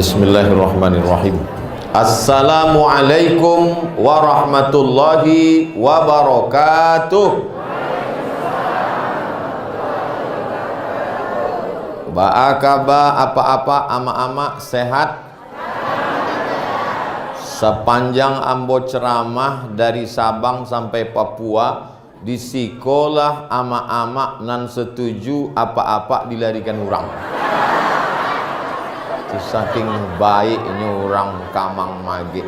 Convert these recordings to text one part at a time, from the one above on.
Bismillahirrahmanirrahim. Assalamualaikum warahmatullahi wabarakatuh. Ba'akaba apa-apa ama-ama sehat. Sepanjang ambo ceramah dari Sabang sampai Papua, di sekolah ama-ama nan setuju apa-apa dilarikan orang. Saking baiknya orang Kamang Mage.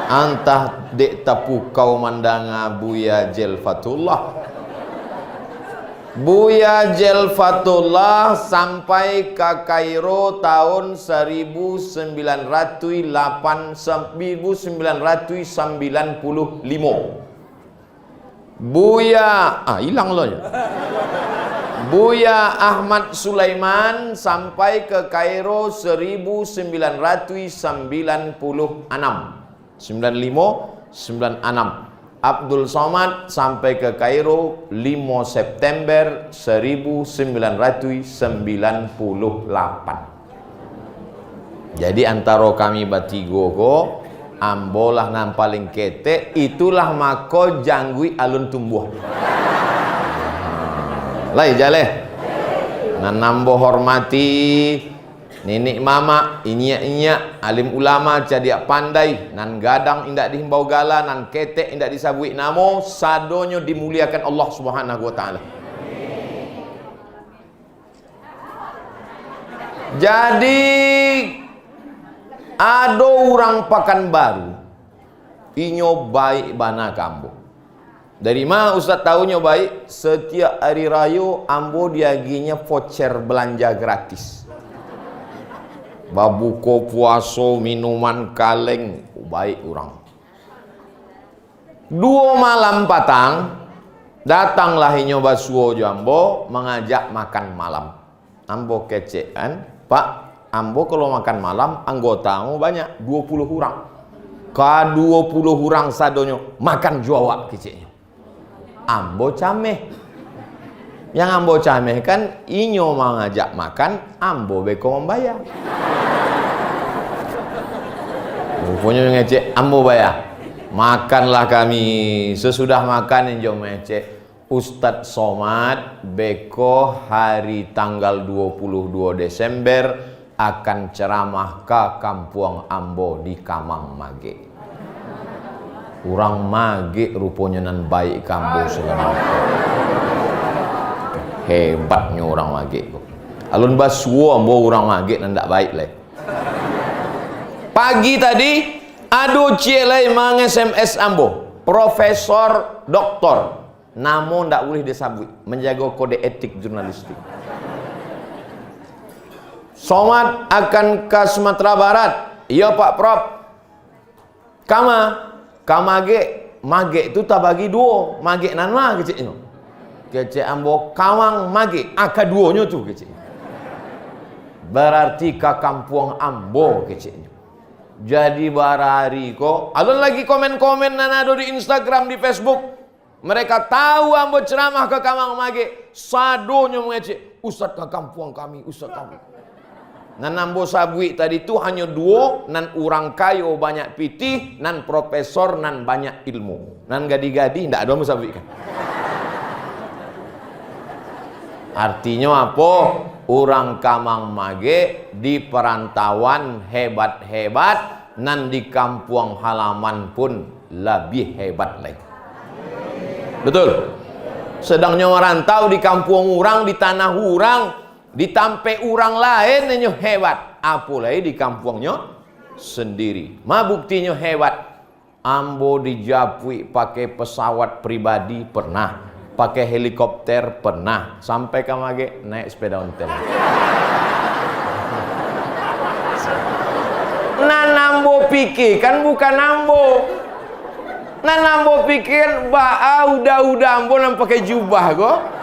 Antah dek tapu kau mandanga Buya Jelfatullah. Buya Jelfatullah sampai ke Kairo tahun 1995. Buya hilang loh ya. Buya Ahmad Sulaiman sampai ke Kairo 1996. 95, 96. Abdul Somad sampai ke Kairo 5 September 1998. Jadi antara kami batigo ko ambolah nan paling kete, itulah mako janggui alun tumbuh. Lai jale nan nambo hormati nenek mama inya alim ulama jadi pandai nan gadang indak dihimbau gala nan ketek indak disabui namo sadonyo dimuliakan Allah Subhanahu wa taala. Jadi ada orang Pekanbaru inyo baik bana kambo. Dari mana Ustaz tahunya baik? Setiap hari raya ambo diaginya voucher belanja gratis. Babuko puaso minuman kaleng baik orang. 2 malam patang datanglah inyo basuo jambo mengajak makan malam. Ambo kecekan, Pak, ambo kalau makan malam anggotamu banyak 20 orang. Ka 20 orang sadonyo makan Jawa keceknya. Ambo cameh. Yang ambo cameh kan inyo mengajak makan, ambo beko membayar. Rupanya ngecek, ambo bayar. Makanlah kami. Sesudah makan injo ngecek, Ustadz Somad beko hari tanggal 22 Desember akan ceramah ke kampung ambo di Kamang Mage. Orang Mage rupanya nan baik kambo selama. Hebatnya orang Mage kok. Alun basuo ambo orang Mage nan ndak baik leh. Pagi tadi ado cielai mang SMS ambo, profesor doktor. Namun ndak boleh disabui, menjaga kode etik jurnalistik. Somad akan ke Sumatera Barat. Iya Pak Prof. Mage itu tak bagi 2. Mage nanma keciknya. Kecik ambo Kamang Mage. Keduanya tu kecik. Berarti ke kampung ambo keciknya. Jadi barari kok. Alun lagi komen-komen nanado di Instagram, di Facebook. Mereka tahu ambo ceramah ke Kamang Mage. Sadonya mengecek. Ustaz ke kampung kami, Ustaz kami. Nan ambo sabui tadi itu hanya 2, nan orang kayo banyak pitih, nan profesor nan banyak ilmu. Nan gadi-gadi ndak ada ambo sabui kan. Artinya apa? Orang Kamang Mage di perantauan hebat-hebat, nan di kampung halaman pun lebih hebat lagi. Betul? Sedangnya merantau di kampung orang, di tanah orang, ditampe orang lain nyo hebat, apalagi di kampungnya sendiri. Ma buktinya hebat. Ambo dijapui pakai pesawat pribadi pernah, pakai helikopter pernah, sampai ke Mage naik sepeda ontel. Nan ambo pikir kan bukan ambo. Nan ambo pikir udah ambo nan pakai jubah kok.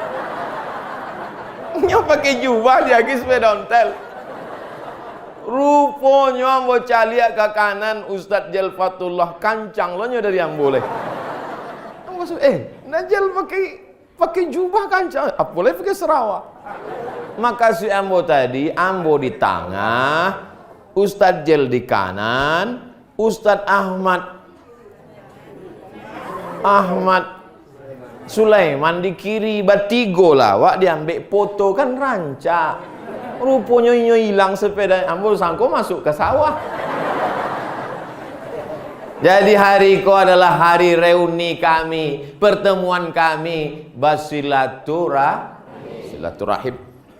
Nyo pakai jubah dia lagi sepeda ontel. Rupanya ambo caliak ke kanan Ustadz Jelfatullah kancang lo nyo dari ambo leh. Ambo Najal pakai jubah kancang, boleh pakai Sarawak. Maka si ambo tadi ambo di tengah Ustadz Jel di kanan, Ustadz Ahmad Sulaiman di kiri, batigo lah wak diambil foto kan rancak. Rupanya hilang sepeda, ambil sangko masuk ke sawah. Jadi hari ko adalah hari reuni kami, pertemuan kami, silaturahim.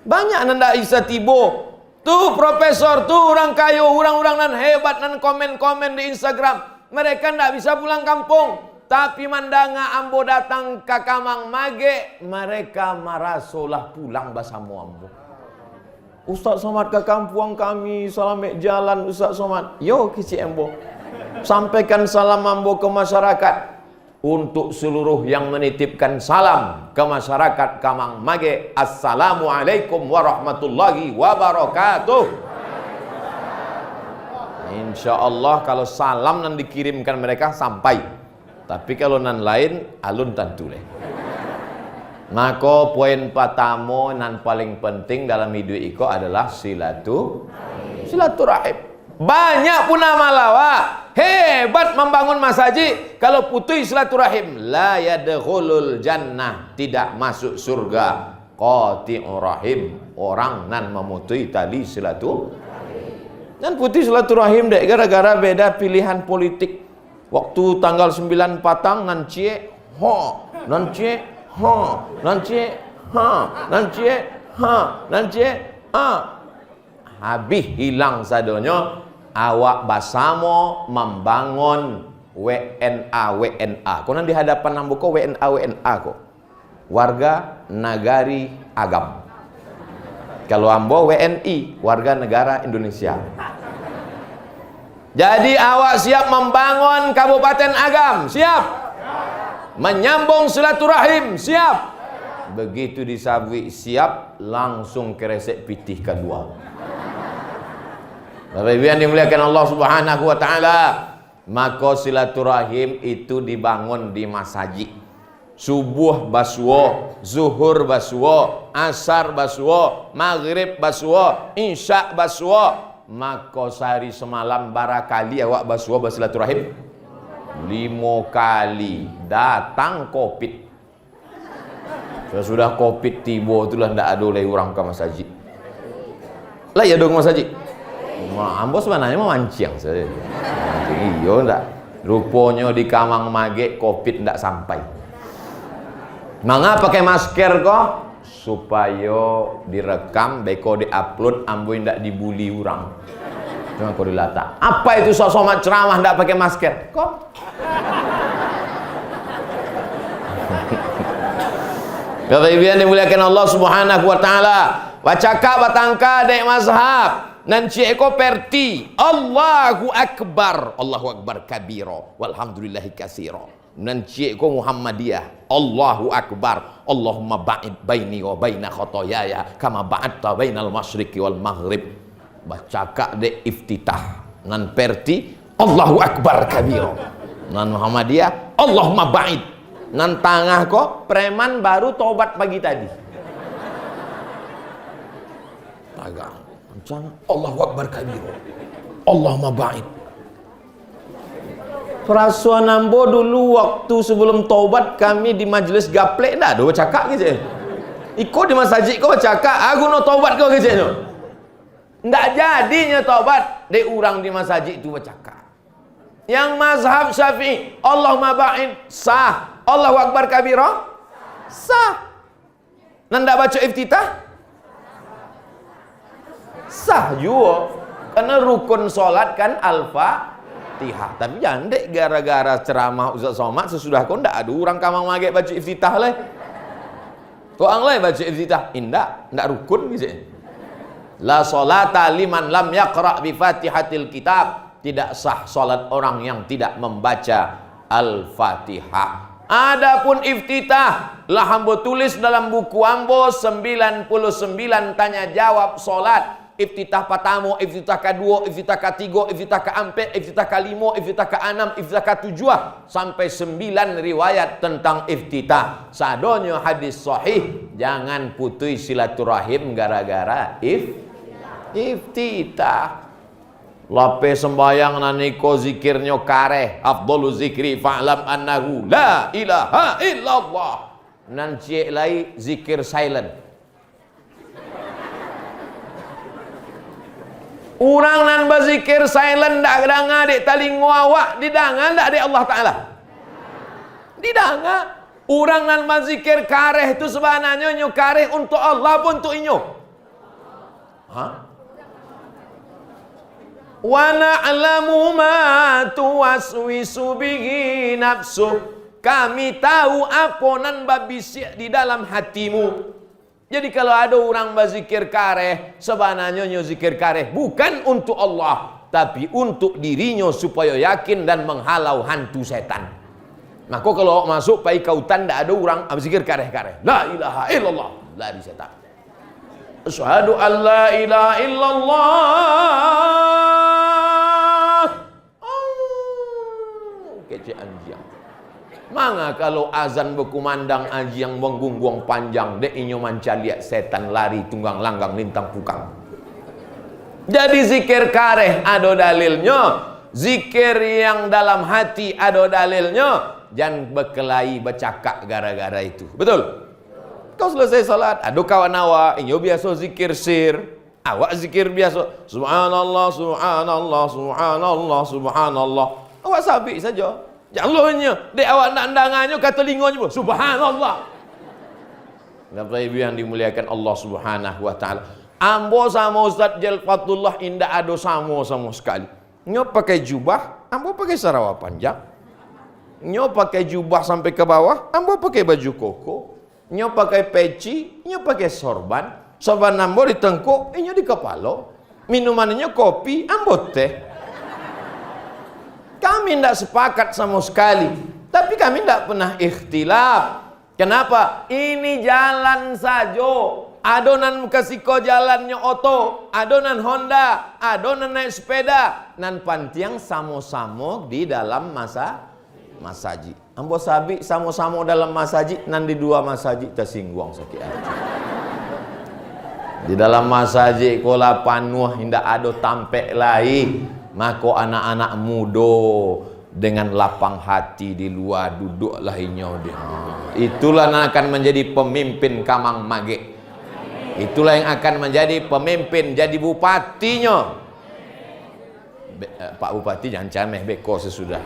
Banyak nanda isa tibo. Tuh profesor, tuh orang kayu, orang-orang nan hebat nan komen-komen di Instagram. Mereka ndak bisa pulang kampung. Tapi mandanga ambo datang ke Kamang Mage, mereka marasolah pulang basamu ambo. Ustaz Somad ke kampung kami, salamek jalan Ustaz Somad. Yo kisi ambo. Sampaikan salam ambo ke masyarakat. Untuk seluruh yang menitipkan salam ke masyarakat Kamang Mage, Assalamualaikum warahmatullahi wabarakatuh. Insya Allah kalau salam yang dikirimkan mereka sampai. Tapi kalau nan lain alun tentu leh. Maka poin pertama nan paling penting dalam hidup iko adalah silaturahim. Banyak pun amalawak hebat membangun masjid, kalau putus silaturahim la yadkhulul jannah, tidak masuk surga. Qati'ur rahim, orang nan memutus tali silaturahim. Dan putus silaturahim dek gara-gara beda pilihan politik. Waktu tanggal 9 Patang nan cie ho, nan cie ho, nan cie ha, nan cie ha, nan cie ha. Habis hilang sadonyo awak basamo membangun WNA. Kau nanti di hadapan nambuko WNA ko. Warga Nagari Agam. Kalau ambo WNI, warga negara Indonesia. Jadi awak siap membangun Kabupaten Agam? Siap. Menyambung silaturahim? Siap. Begitu disabui siap, langsung keresek pitih kedua. Bapak Ibu yang dimuliakan Allah Subhanahu wa taala, maka silaturahim itu dibangun di masjid. Subuh basuo, zuhur basuo, asar basuo, maghrib basuo, isya basuo. Maka sehari semalam barakali awak basuo bersilaturahim 5 kali. Datang Covid. Sudah Covid tiba itulah ndak ada oleh orang ke masjid. Lah ya dong masjid. Ambo sebenarnya mau mancing saya. Iya ndak. Rupanya di Kamang Mage Covid ndak sampai. Mangga pakai masker kok supaya direkam, beko diupload, ambo ndak dibully orang. Cuma kau dilata. Apa itu sok-sok ceramah ndak pakai masker? Kok? Bapak Ibu yang dimuliakan Allah Subhanahu wa taala, wacaka batangka dek mazhab nan eko perti Allahu akbar kabiro walhamdulillahi katsira. Nan eko Muhammadiyah Allahu akbar Allahumma ba'id baini wa baina khotoyaya kama ba'adta bainal masyriqi wal maghrib. Bacaka de iftitah nan perti Allahu akbar kabiro. Nan Muhammadiyah Allahumma ba'id. Nan tangah kok preman baru tobat pagi tadi. Tagang Allahu akbar kabiro Allahumma ba'id. Perasaan ambo dulu waktu sebelum taubat kami di majelis gaplek dah do cakap gitu. Ikut di masjid kau cakap aku no taubat kau gitu no. Ndak jadinya taubat de orang di masjid itu cakap. Yang mazhab Syafi'i Allahumma ba'id sah, Allahu akbar kabira sah. Ndak baca iftitah sah juga. Karena rukun solat kan Al-Fatihah. Tapi jangan dek gara-gara ceramah Ustaz Somad sesudah kau ndak ada orang Kamang Mage baca iftitah leh. Kau anglai baca iftitah ndak rukun gitu. La salata liman lam yaqra bi Fatihatil kitab. Tidak sah salat orang yang tidak membaca Al-Fatihah. Adapun iftitah lah ambo tulis dalam buku ambo 99 tanya jawab salat. Iftitah pertama, iftitah kedua, iftitah ketiga, iftitah keempat, iftitah kelima, iftitah keenam, iftitah ketujuh sampai 9 riwayat tentang iftitah. Sadonyo hadis sahih, jangan putus silaturahim gara-gara iftitah. Lape sembayang naniko zikirnya kareh. Afdalu zikri fa'lam annahu la ilaha illallah. Nan cik lai zikir silent. Orang nan berzikir silent dak dengar dek talingo awak, didangan dak dek Allah Taala. Didangan. Orang nan berzikir kareh itu sebenarnya nyo kareh untuk Allah pun untuk inyo. Ha? Wa na'lamu ma tuwaswisu bihi nafsu. Kami tahu apa nan babisik di dalam hatimu. Jadi kalau ada orang berzikir kareh, sebenarnya nyo zikir kareh bukan untuk Allah, tapi untuk dirinya supaya yakin dan menghalau hantu setan. Maka kalau masuk pai kautan tidak ada orang berzikir kareh-kareh. La ilaha illallah, lari setan. Asyhadu an la ilaha illallah. Kece anjing. Manga kalau azan berkumandang aji yang menggunggong panjang, dek inyo manca lihat setan lari tunggang langgang lintang pukang. Jadi zikir kareh ada dalilnya, zikir yang dalam hati ada dalilnya. Jangan berkelahi bercakap gara-gara itu. Betul? Kau selesai salat, ada kawan awak, inyo biasa zikir sir, awak zikir biasa subhanallah, subhanallah, subhanallah, subhanallah. Awak sabik saja. Jangannya, dek awak nak undangannya kata lingonya pun subhanallah. Bapak Ibu yang dimuliakan Allah Subhanahu wa taala. Ambo sama Ustaz Jalfatullah indah ada sama sekali. Nyo pakai jubah, ambo pakai sarawak panjang. Nyo pakai jubah sampai ke bawah, ambo pakai baju koko. Nyo pakai peci, nyo pakai sorban. Sorban ambo di tengkuk, nyo di kepala. Minumannya kopi, ambo teh. Kami tidak sepakat sama sekali, tapi kami tidak pernah ikhtilaf. Kenapa? Ini jalan saja. Adonan kasiko jalannya oto, adonan Honda, adonan naik sepeda, nan pantiang samo-samo di dalam masaji. Ambo sabi samo-samo dalam masaji, nan di dua masaji tersinggung sakit hati. Di dalam masaji kola panuh hindak ada tampek lain. Maka anak-anak muda dengan lapang hati di luar duduklah inyo dia. Itulah yang akan menjadi pemimpin Kamang Mage. Itulah yang akan menjadi pemimpin, jadi bupatinya. Pak Bupati jangan cameh beko sesudah.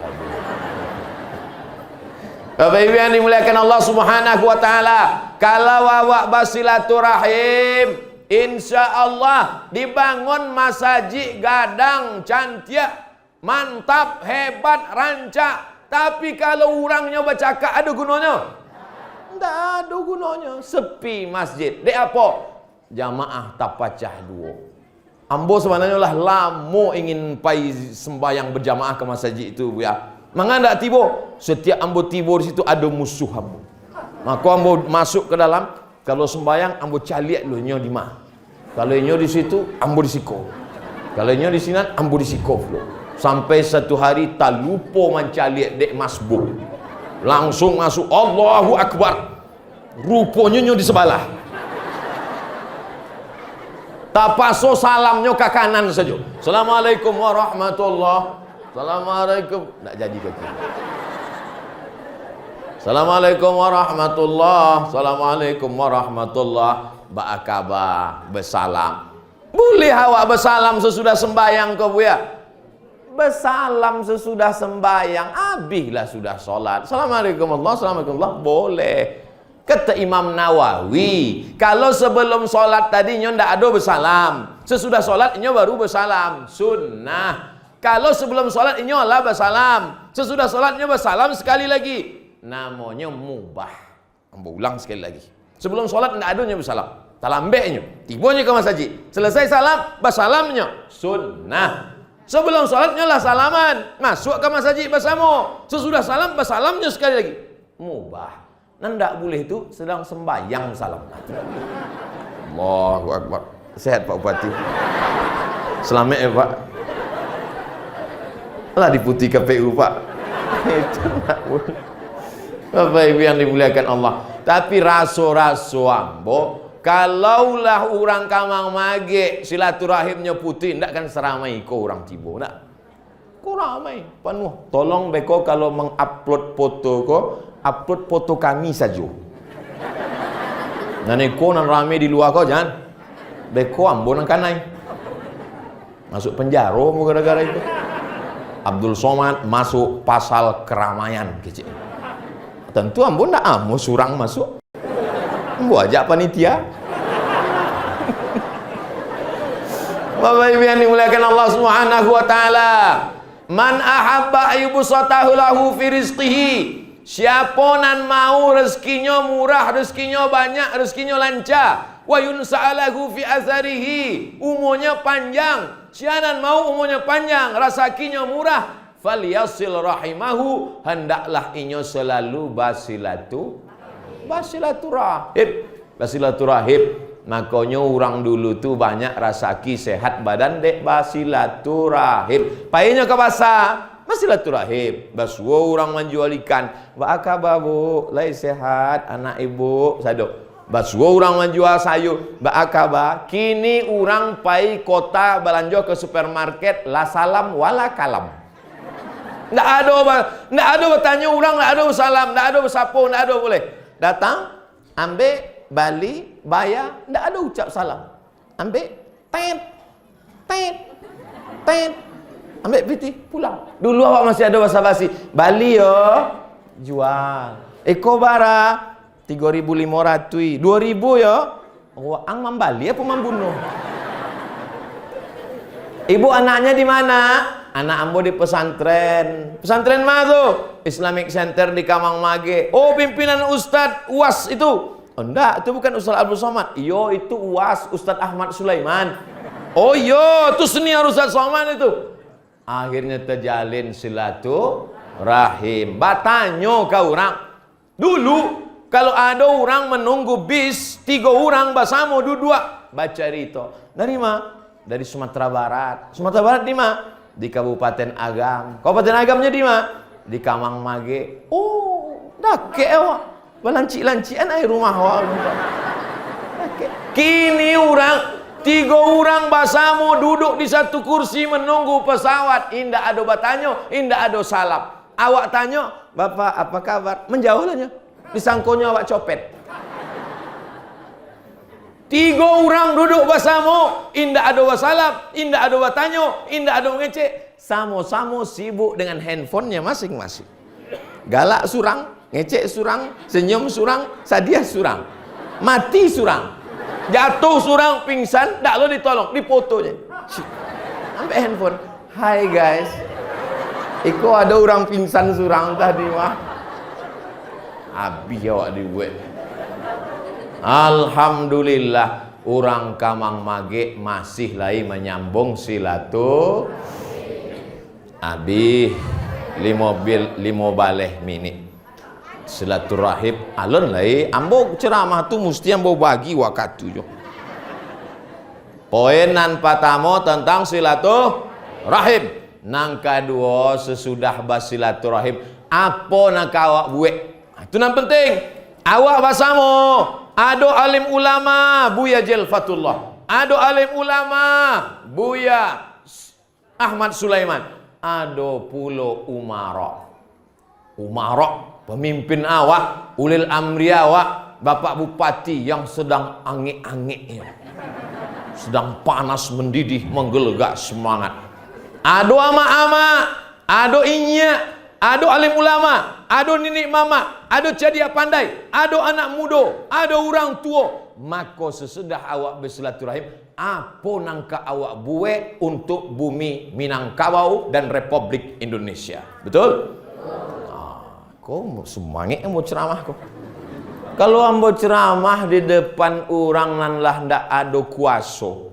Bapak Ibu yang dimuliakan Allah Subhanahu wa taala, kalau awak bersilaturahim, insya Allah dibangun masjid gadang cantik, mantap, hebat, rancak. Tapi kalau orangnya bercakap ada gunanya? Tidak ada gunanya. Sepi masjid. Dek apa? Jamaah tak pecah dua. Ambo sebenarnya lah lama ingin pai sembahyang berjamaah ke masjid itu ya. Mengapa tak tiba? Setiap ambo tiba di situ ada musuh ambo. Maka ambo masuk ke dalam. Kalau sembahyang ambo caliak lu nyo di mana. Kalau nyo di situ ambo disiko. Kalau nyo di sini ambo disiko lu. Sampai satu hari tak lupa mencaliak dek masbuk. Langsung masuk Allahu Akbar. Rupanya nyo di sebelah. Tak paso salamnya ke kanan saja. Assalamualaikum warahmatullah. Assalamualaikum. Tak jadi kaki. Assalamualaikum warahmatullah. Assalamualaikum warahmatullah. Ba'akabah bersalam. Boleh awak bersalam sesudah sembahyang ke buya? Bersalam sesudah sembahyang, habislah sudah solat. Assalamualaikum warahmatullahi wabarakatuh. Boleh. Kata Imam Nawawi, kalau sebelum solat tadi nyo ndak ada bersalam, sesudah solat nyo baru bersalam, sunnah. Kalau sebelum solat nyo lah bersalam, sesudah solat nyo bersalam sekali lagi, namanya mubah. Ambo ulang sekali lagi. Sebelum solat ndak ada nyo bersalam, talambeknya, tibanya ke masjid, selesai salam, bersalamnya, sunnah. Sebelum solatnya lah salaman, masuk ke masjid bersama, sesudah salam bersalamnya sekali lagi, mubah. Ndak boleh itu sedang sembahyang salam. Allahu Akbar. Sehat Pak Bupati. Selamat ya Pak. Lah diputi KPU Pak. Itu tak boleh. Bapak Ibu yang dimuliakan Allah. Tapi raso-raso ambo Kalaulah orang Kamang Mage silaturahimnya putih, ndak kan seramai ko orang Timur, ndak. Ko ramai, penuh. Tolong beko kalau mengupload foto ko, upload foto kami saja. Nani ko nan ramai di luar ko jangan. Beko ambon nang kanai. Masuk penjara mu gara-gara itu. Abdul Somad masuk pasal keramaian kecil. Tentu ambon ndak amu surang masuk. Ambo ajak panitia. Bapak Ibu yang dimuliakan Allah Subhanahu wa taala. Man ahabba ayyubsatahu lahu fi rizqihi. Siapa nan mau rezekinya murah, rezekinya banyak, rezekinya lancar, wa yunsa'alahu fi azarihi, umurnya panjang. Sianan mau umurnya panjang, rezekinya murah, falyasil rahimahu, hendaklah inyo selalu basilaturahim. Makanya orang dulu tu banyak rasaki sehat badan dek basilaturahim. Payahnya ke pasar basilaturahim. Baswo orang menjual ikan. Ba'akaba bu, lai sehat anak ibu sado. Baswo orang menjual sayur. Ba'akaba. Kini orang pai kota belanja ke supermarket la salam wala kalam. Ndak ada bertanya orang, ndak ada salam, ndak ada bersapu, ndak ada boleh. Datang, ambil Bali, bayar, ndak ada ucap salam. Ambil, tet, ambil piti, pulang. Dulu awak masih ada basa-basi. Bali yo, jual. Eko bara, 3.500, 2.000 yo. Awak ang membali apa membunuh? Ibu anaknya di mana? Anak ambo di pesantren. Pesantren mana tuh? Islamic Center di Kamang Mage. Oh, pimpinan Ustadz UAS itu. Oh, enggak, itu bukan Ustadz Abdul Somad. Iyo, itu UAS Ustadz Ahmad Sulaiman. Oh iyo, itu senior Ustadz Somad itu. Akhirnya terjalin silaturahim. Batanyo kau orang. Dulu kalau ada orang menunggu bis 3 orang bersama dua baca rito. Dari mana? Dari Sumatera Barat. Sumatera Barat di mana? Di Kabupaten Agam. Kabupaten Agamnya di mana? Di Kamang Mage. Oh, dah ke awak. Belanci-lancian air rumah awak. Kini orang 3 orang bersama duduk di satu kursi menunggu pesawat. Indah ada bertanya, indah ada salam. Awak tanya, Bapak apa kabar? Menjauh lahnya. Disangkonya awak copet. 3 orang duduk bersama, indah ada wasalam, indah ada bertanya, indah ada mengecek. Sama-sama sibuk dengan handphonenya masing-masing. Galak surang, ngecek surang, senyum surang, sadiah surang, mati surang, jatuh surang, pingsan, tak lo ditolong, difotonya. Sampai handphone. Hai guys, Iko ada orang pingsan surang tadi mah. Habis awak dibuat. Alhamdulillah orang Kamang Mage masih lagi menyambung silaturahim. Abi 5 baleh minit silaturahim alon lagi. Ambo ceramah tu mesti ambo bagi waktu jo. Poin nan pertama tentang silaturahim. Nang kedua sesudah basilaturahim apa nak awak buat? Itu yang penting. Awak bersama ada alim ulama Buya Jelfatullah, ada alim ulama Buya Ahmad Sulaiman, ada pula Umara pemimpin awak, ulil amri awak, bapak bupati yang sedang angik-angiknya, sedang panas mendidih menggelegak semangat. Ada ama-ama, ada inya, ada alim ulama, ada nenek mama, ada cedia pandai, ada anak muda, ada orang tua. Maka sesudah awak bersilaturahim, apa nangka awak buat untuk bumi Minangkabau dan Republik Indonesia? Betul? Kau semangat mau ceramah kau. Kalau ambo ceramah di depan orang nan lah ndak ada kuasa,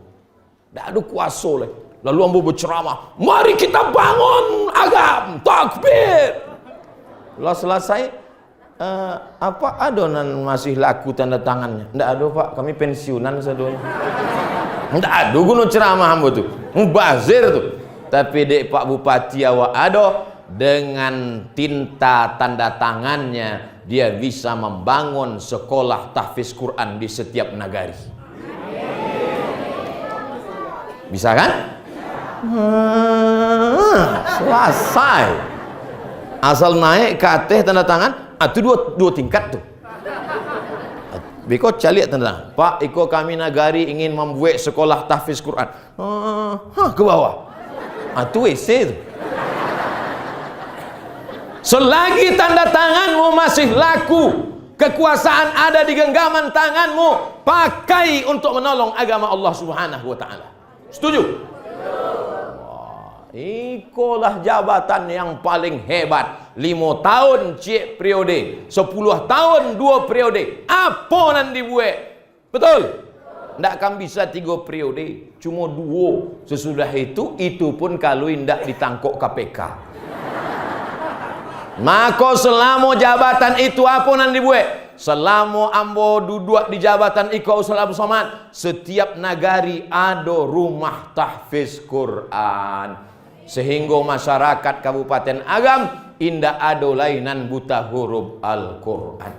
ndak ada kuasa lah. Lalu ambo berceramah, mari kita bangun agam, takbir. Lalu selesai, apa ada nan masih laku tanda tangannya? Ndak ada pak, kami pensiunan sedonya. Ndak ada guna ceramah ambo tu, mubazir tu. Tapi dek Pak Bupati awak ada, dengan tinta tanda tangannya dia bisa membangun sekolah tahfiz Quran di setiap nagari. Bisa kan? Selesai. Asal naik ke atas tanda tangan, itu dua tingkat tuh. Biko calik tanda tangan. Pak, iko kami nagari ingin membuat sekolah tahfiz Quran. Ke bawah. Itu WC tuh. Selagi tanda tanganmu masih laku, kekuasaan ada di genggaman tanganmu, pakai untuk menolong agama Allah Subhanahu wa taala. Setuju? Wah, ikolah jabatan yang paling hebat. 5 tahun cik periode, 10 tahun 2 periode. Apa nan dibuat? Betul? Ndak akan bisa 3 periode, cuma 2. Sesudah itu pun kalau ndak ditangkap KPK. Maka selama jabatan itu apa nan dibuat? Selama ambo duduk di jabatan iko usul Abu Somad, setiap nagari ada rumah tahfiz Quran. Sehingga masyarakat Kabupaten Agam indah ada lainan buta huruf Al-Quran.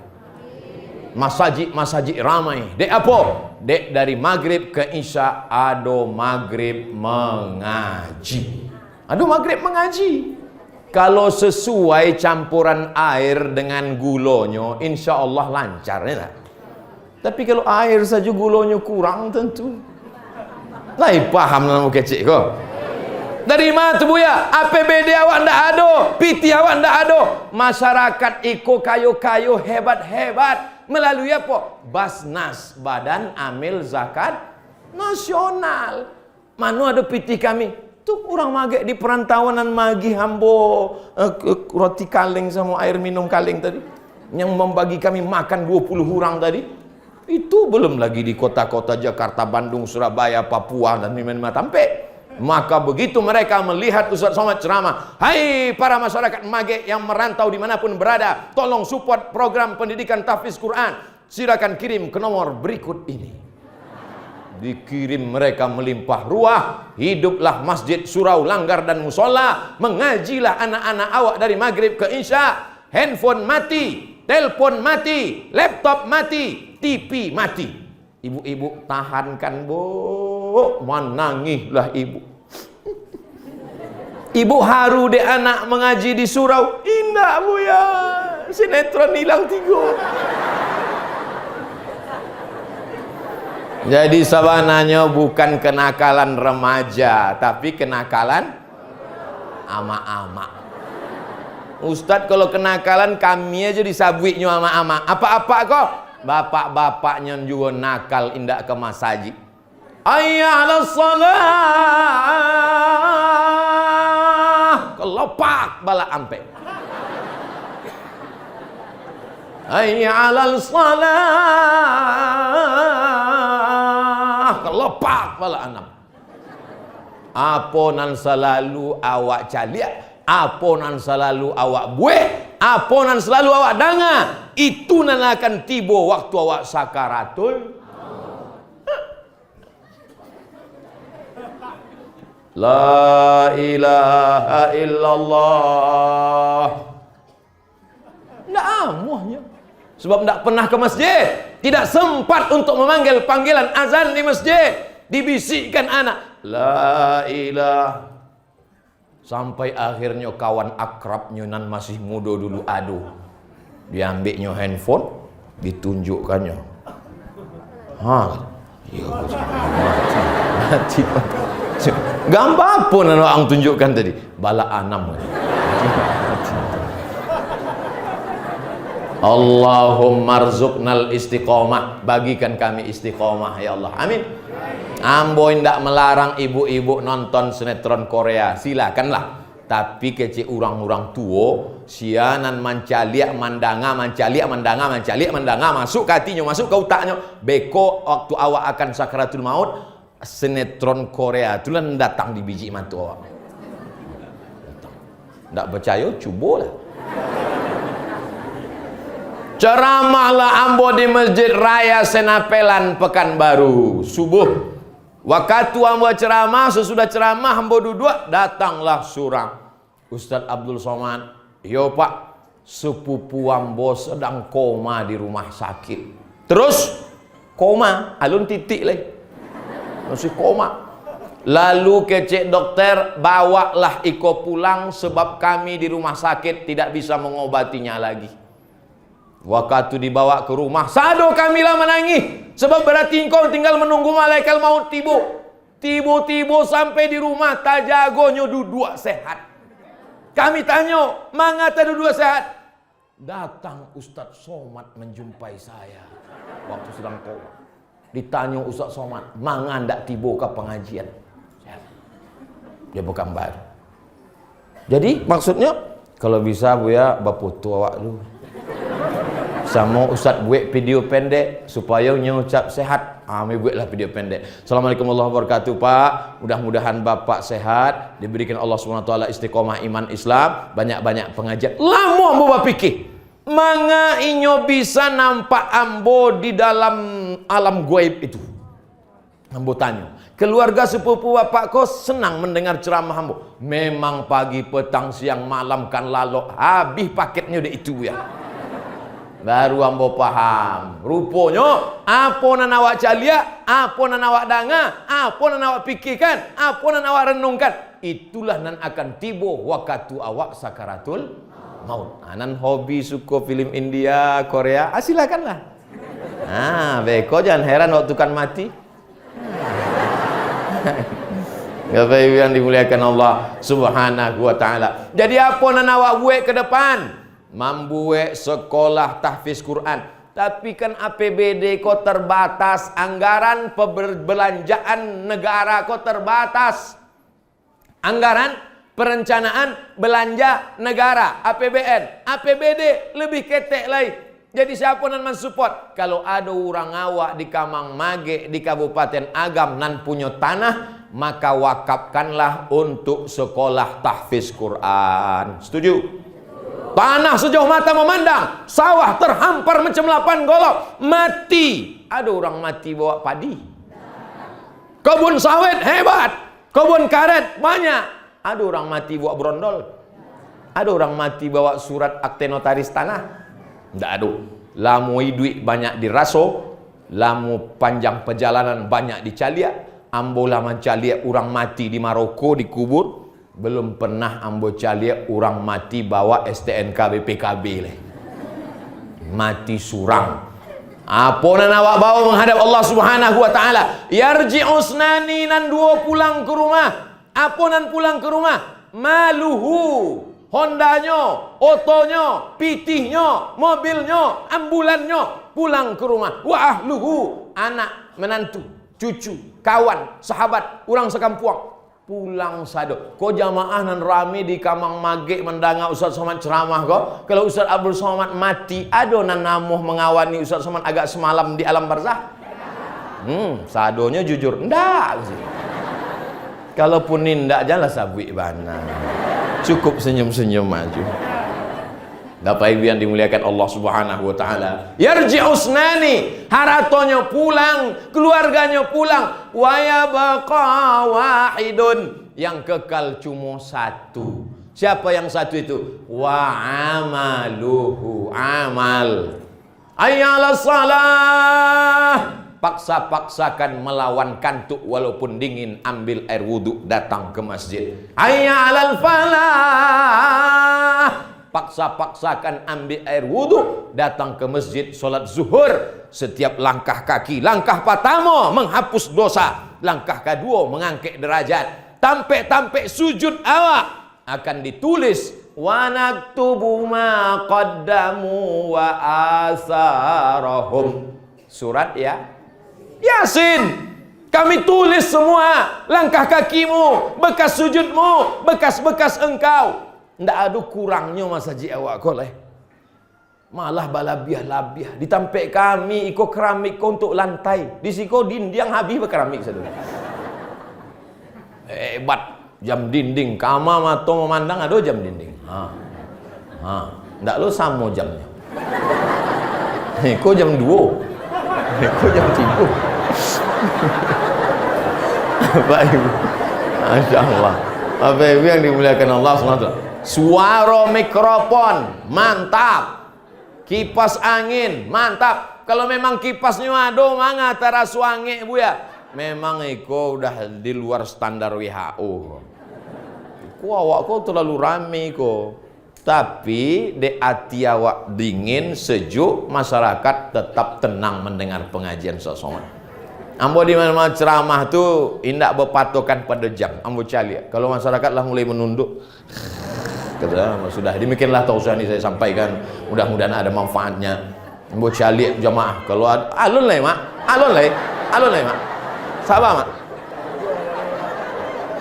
Masajid ramai. Dek apa? Dek dari maghrib ke isya ada maghrib mengaji. Ada maghrib mengaji. Kalau sesuai campuran air dengan gulanya, insya Allah lancar, ya tak? Tapi kalau air saja gulanya kurang tentu. Lai paham nama kecik kok. Dari mana tu Buya? APBD awak ndak ada, PT awak ndak ada. Masyarakat iko kayu-kayu hebat-hebat melalui apa? Basnas, Badan Amil Zakat Nasional. Mana ada PT kami? Tuh orang magek di perantauan magi hambo roti kaleng sama air minum kaleng tadi yang membagi kami makan 20 orang tadi. Itu belum lagi di kota-kota Jakarta, Bandung, Surabaya, Papua dan Myanmar tampe. Maka begitu mereka melihat Ustaz Somad ceramah, hai para masyarakat magek yang merantau dimanapun berada, tolong support program pendidikan tahfiz Quran, silakan kirim ke nomor berikut ini. Dikirim mereka melimpah ruah. Hiduplah masjid, surau, langgar dan musola. Mengajilah anak-anak awak dari maghrib ke isya. Handphone mati, telepon mati, laptop mati, TV mati. Ibu-ibu tahankan bu, menangihlah ibu. Ibu haru dek anak mengaji di surau. Indah bu ya, sinetron hilang 3. Jadi sebenarnya bukan kenakalan remaja, tapi kenakalan ama-ama. Ustadz kalau kenakalan kami aja disabuiknya ama-ama. Apa-apa kok? Bapak-bapaknya juga nakal indak ke masjid. Hayya 'alas shalah. Kelopak bala ampe. Hayya 'alal shalah. Kelopak pala anak. Apa nan selalu awak caliak, apa nan selalu awak bueh, apa nan selalu awak danga, itu nan akan tiba waktu awak sakaratul. La ilaha illallah. Ndak amuhnya. Sebab tidak pernah ke masjid, tidak sempat untuk memanggil panggilan azan di masjid, dibisikkan anak la ilah, sampai akhirnya kawan akrabnya nan masih muda dulu aduh, diambilnya handphone, ditunjukkannya, ya mati, gambar apa nan orang tunjukkan tadi, bala anam. Allahumma rzuqnal istiqomah, bagikan kami istiqomah ya Allah, amin. Ambo ndak melarang ibu-ibu nonton sinetron Korea, silakanlah. Tapi kecil orang-orang tua sianan mancaliak mandanga masuk ke hatinya, masuk ke otaknya. Beko waktu awak akan sakaratul maut, sinetron Korea itulah datang di biji mata awak. Ndak percaya, cubalah. Ceramahlah ambo di Masjid Raya Senapelan Pekanbaru subuh. Waktu ambo ceramah, sesudah ceramah ambo duduk, datanglah surang. Ustadz Abdul Somad, yo Pak, sepupu ambo sedang koma di rumah sakit. Terus koma, alun titik lagi, masih koma. Lalu kecek dokter, bawalah Iko pulang sebab kami di rumah sakit tidak bisa mengobatinya lagi. Waktu dibawa ke rumah, sado kamilah menangis sebab berarti engkau tinggal menunggu malaikat maut tiba. Tiba-tiba sampai di rumah tak jagonya dua sehat. Kami tanya, mangata dua sehat? Datang Ustadz Somad menjumpai saya waktu sedang koma. Ditanya Ustadz Somad, manga ndak tiba ke pengajian? Dia bukan baru. Jadi maksudnya kalau bisa Buya baputu awak dulu sama Ustadz buat video pendek supaya nyucap sehat. Kami buatlah video pendek. Assalamualaikum warahmatullahi wabarakatuh Pak. Mudah-mudahan Bapak sehat, diberikan Allah SWT istiqomah iman Islam, banyak-banyak pengajian. Lama ambo berpikir, manga inyo bisa nampak ambo di dalam alam gaib itu. Ambo tanya, keluarga sepupu bapak kau senang mendengar ceramah ambo. Memang pagi, petang, siang, malam kan lalu habis paketnya udah itu ya. Baru ambo paham. Rupanya apa nan awak calia, apa nan awak danga, apa nan awak pikirkan, apa nan awak renungkan, itulah nan akan tiba waktu awak sakaratul maut. Nan hobi suka film India, Korea, silakanlah. Beko jangan heran waktu kan mati. Bapak Ibu yang dimuliakan Allah Subhanahu wa taala. Jadi apa nan awak buat ke depan? Membuat sekolah tahfiz Quran. Tapi kan APBD kok terbatas, anggaran perbelanjaan negara kok terbatas. Anggaran perencanaan belanja negara, APBN, APBD lebih ketek lagi. Jadi siapa nan mensupport? Kalau ada orang awak di Kamang Mage, di Kabupaten Agam nan punya tanah, maka wakafkanlah untuk sekolah tahfiz Quran. Setuju? Tanah sejauh mata memandang, sawah terhampar macam 8 golok, mati. Ada orang mati bawa padi. Kebun sawit hebat, kebun karet banyak. Ada orang mati bawa brondol. Ada orang mati bawa surat akte notaris tanah. Tidak ada. Lamu duit banyak diraso, lamu panjang perjalanan banyak dicalia. Ambo lama calia orang mati di Maroko dikubur. Belum pernah ambo calia orang mati bawa STNK BPKB leh. Mati surang. Apa nan awak bawa menghadap Allah Subhanahu wa taala? Yarji'usnani nan dua pulang ke rumah. Apa nan pulang ke rumah? Maluhu, Hondanya, otonya, pitihnya, mobilnya, ambulannya pulang ke rumah. Wa ahluhu, anak, menantu, cucu, kawan, sahabat, orang sekampuang pulang sado. Kau jamaah nan rame di Kamang Mage mendanga Ustaz Somad ceramah kau. Kalau Ustaz Abdul Somad mati, ada nan namuh mengawani Ustaz Somad agak semalam di alam barzah. Sadonya jujur ndak sih. Kalaupun nindak janganlah sabui bana. Cukup senyum-senyum maju. Bapak Ibu yang dimuliakan Allah Subhanahu wa taala. Yarji'usnani, haratonya pulang, keluarganya pulang. Wa yabqa wahidun, yang kekal cuma satu. Siapa yang satu itu? Wa amaluhu, amal. Ayyala salah. Paksa-paksakan melawan kantuk walaupun dingin, ambil air wudhu, datang ke masjid. Ayyalal falah. Paksa-paksakan ambil air wudhu, datang ke masjid, solat zuhur. Setiap langkah kaki, langkah pertama menghapus dosa, langkah kedua mengangkat derajat. Tampe-tampe sujud awak akan ditulis wa naktubu ma qaddamu wa asarahum. Surat ya Yasin. Kami tulis semua langkah kakimu, bekas sujudmu, bekas-bekas engkau. Tidak ada kurangnya masjid awak kau leh. Malah balabiah-labiah. Ditampek kami ikut keramik untuk lantai. Di siko dinding habis berkeramik saudara. Hebat. Jam dinding. Kama mato memandang ada jam dinding. Tidak lo sama jamnya. Kau jam 2. Kau jam 3. Baik. Masya Allah. Bapak Ibu yang dimuliakan Allah SWT. Suara mikrofon, mantap. Kipas angin, mantap. Kalau memang kipasnya ada, manga tara suange bu ya. Memang iko udah di luar standar WHO. Ku awak kau terlalu rame ko. Tapi de hati awak dingin, sejuk, masyarakat tetap tenang mendengar pengajian sosok. Ambo di mana-mana ceramah tu indak berpatokan pada jam. Ambo cari. Kalau masyarakat lah mulai menunduk. Kata, sudah demikianlah tausiah ini saya sampaikan. Mudah-mudahan ada manfaatnya. Ambo cari jamaah. Kalau ada alun lah mak, alun lah mak. Sabar mak.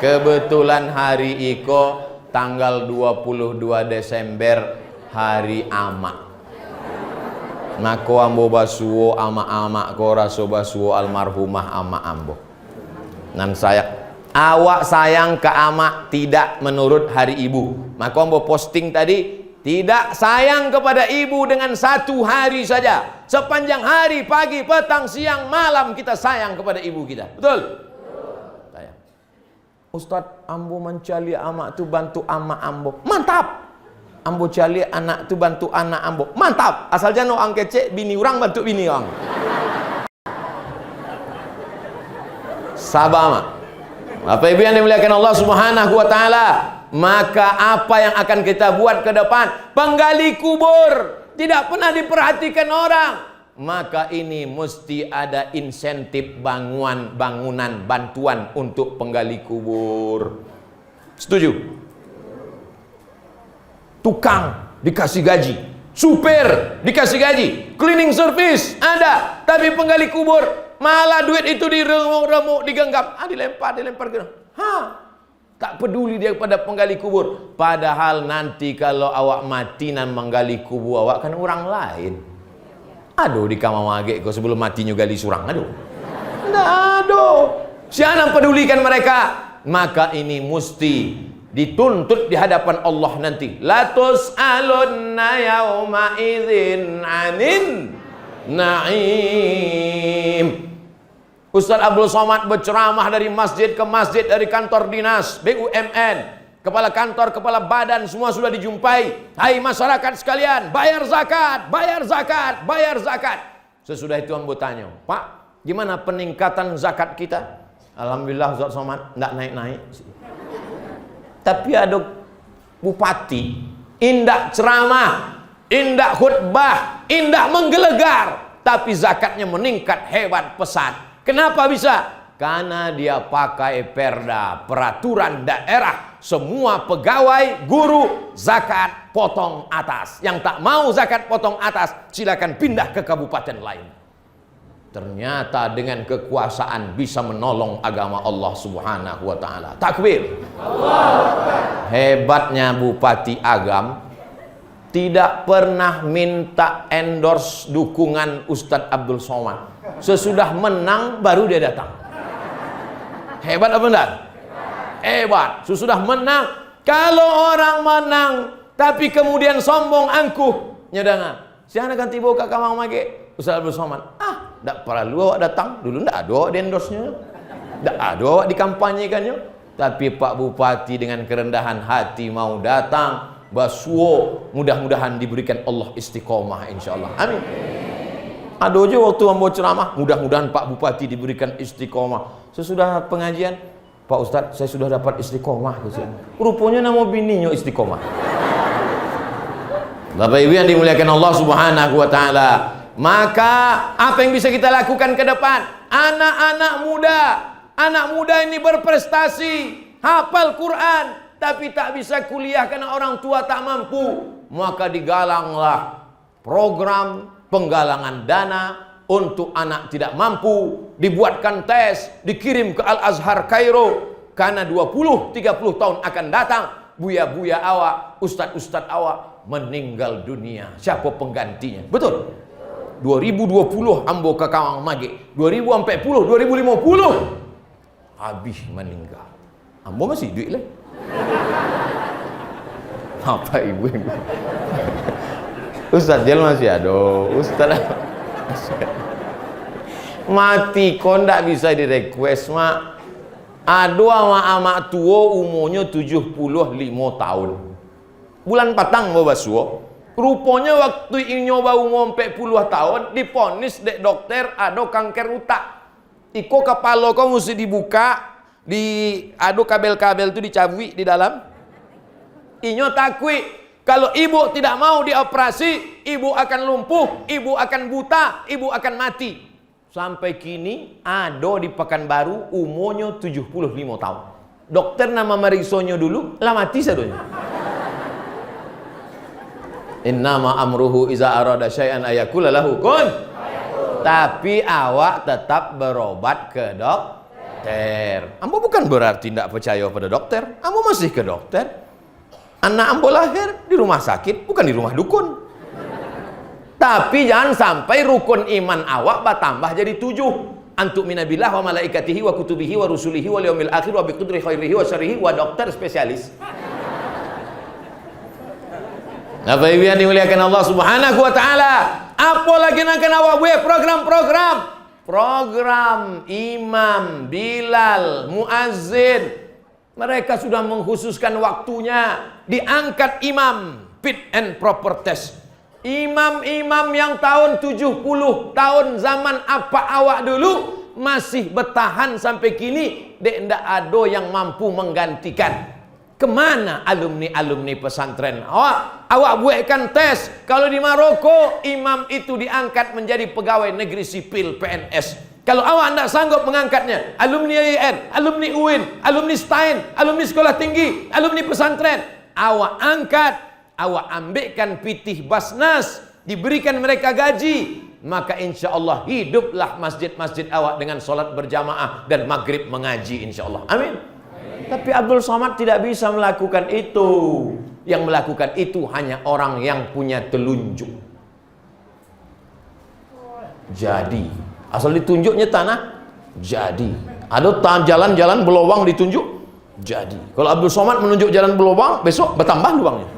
Kebetulan hari iko tanggal 22 Desember hari amak. Nako ambo basuo ama-ama ko raso basuo almarhumah ama ambo. Nan saya awak sayang ke ama tidak menurut hari ibu. Maka ambo posting tadi tidak sayang kepada ibu dengan satu hari saja. Sepanjang hari, pagi, petang, siang, malam kita sayang kepada ibu kita. Betul? Ustadz, ambo mencari amak tu bantu ama ambo. Mantap. Ambo cari anak tu bantu anak ambo. Mantap. Asal jangan orang kecek, bini orang bantu bini orang. Sabar mak. Bapak Ibu yang dimuliakan Allah Subhanahu wa taala, maka apa yang akan kita buat ke depan? Penggali kubur tidak pernah diperhatikan orang. Maka ini mesti ada insentif bangunan bantuan untuk penggali kubur. Setuju? Tukang dikasih gaji, supir dikasih gaji, cleaning service ada, tapi penggali kubur malah duit itu diremuk-remuk, digenggam, dilempar gitu. Tak peduli dia pada penggali kubur. Padahal nanti kalau awak mati dan menggali kubur awak kan orang lain. Aduh di kamar magek kau sebelum matinya gali surang. Aduh. Siapa pedulikan mereka? Maka ini mesti dituntut di hadapan Allah nanti. La tus'alunna yauma idzin 'anin na'im. Ustaz Abdul Somad berceramah dari masjid ke masjid, dari kantor dinas, BUMN, kepala kantor, kepala badan, semua sudah dijumpai. Hai masyarakat sekalian, bayar zakat, bayar zakat, bayar zakat. Sesudah itu ambo tanya, Pak, gimana peningkatan zakat kita? Alhamdulillah Ustaz Somad, enggak naik-naik. Tapi ada bupati, indak ceramah, indak khutbah, indak menggelegar, tapi zakatnya meningkat hebat pesat. Kenapa bisa? Karena dia pakai perda, peraturan daerah. Semua pegawai, guru, zakat potong atas. Yang tak mau zakat potong atas, silakan pindah ke kabupaten lain. Ternyata dengan kekuasaan bisa menolong agama Allah Subhanahu wa taala. Takbir. Hebatnya Bupati Agam tidak pernah minta endorse dukungan Ustadz Abdul Somad. Sesudah menang baru dia datang. Hebat apa enggak? Hebat. Sesudah menang. Kalau orang menang tapi kemudian sombong angkuh, nyedanga. Siapa ganti bawa ke kamar mage? Ustaz Abdul Somad. Enggak perlu awak datang. Dulu enggak ada awak di endorse-nya. Enggak ada awak dikampanyekannya. Tapi Pak Bupati dengan kerendahan hati mau datang. Basuo, mudah-mudahan diberikan Allah istiqomah insyaallah. Amin. Ada aja waktu ambo ceramah, mudah-mudahan Pak Bupati diberikan istiqomah. Sesudah pengajian, Pak Ustadz, saya sudah dapat istiqomah. Rupanya nama bininya istiqomah. Bapak Ibu yang dimuliakan Allah Subhanahu wa taala, maka apa yang bisa kita lakukan ke depan? Anak muda ini berprestasi, hafal Quran, tapi tak bisa kuliah karena orang tua tak mampu. Maka digalanglah program penggalangan dana untuk anak tidak mampu, dibuatkan tes, dikirim ke Al-Azhar Kairo, karena 20-30 tahun akan datang buya-buya awak, ustadz-ustadz awak meninggal dunia. Siapa penggantinya? Betul. 2020 ambo ke Kawang Mage, 2040, 2050 habis meninggal. Ambo masih duit lah. Apa ibu ini? Ustaz dia masih ada. Ustaz mati kok ndak bisa di request mak. Ada ama tua umurnya 75 tahun. bulan patang mau basuh. Rupanya waktu ini nyoba umum 40 tahun diponis dek dokter ada kanker utak. Iko kepala kau mesti dibuka, ada kabel-kabel itu dicabui di dalam. Inyo takui kalau ibu tidak mau dioperasi, ibu akan lumpuh, ibu akan buta, ibu akan mati. Sampai kini ada di Pekanbaru umurnya 75 tahun. Dokter nama meriksonya dulu, lah mati sadonya. Innama amruhu iza arada syai'an ayakula lahu kun. Tapi awak tetap berobat ke dokter. Ambo bukan berarti tidak percaya pada dokter. Ambo masih ke dokter. Anak ambo lahir di rumah sakit, bukan di rumah dukun. Tapi jangan sampai rukun iman awak bertambah jadi 7. Antuk minabillah wa malaikatihi wa kutubihi wa rusulihi wa yaumil akhir wa biqudri khairihi wa syarrihi wa dokter spesialis. Apa yang dimuliakan Allah Subhanahu wa taala? Apa lagi nak kena awak buat program imam, Bilal, muazzin. Mereka sudah mengkhususkan waktunya, diangkat imam fit and proper test. Imam-imam yang tahun 70 tahun zaman apa awak dulu masih bertahan sampai kini, dek ndak ada yang mampu menggantikan. Kemana alumni-alumni pesantren? Awak buatkan tes. Kalau di Maroko, imam itu diangkat menjadi pegawai negeri sipil PNS. Kalau awak tidak sanggup mengangkatnya, alumni IAIN, alumni UIN, alumni STAIN, alumni sekolah tinggi, alumni pesantren, awak angkat, awak ambilkan pitih Basnas, diberikan mereka gaji, maka insya Allah hiduplah masjid-masjid awak dengan solat berjamaah dan maghrib mengaji insya Allah. Amin. Tapi Abdul Somad tidak bisa melakukan itu. Yang melakukan itu hanya orang yang punya telunjuk. Jadi, asal ditunjuknya tanah, jadi. Ada jalan-jalan berlubang ditunjuk, jadi. Kalau Abdul Somad menunjuk jalan berlubang, besok bertambah lubangnya.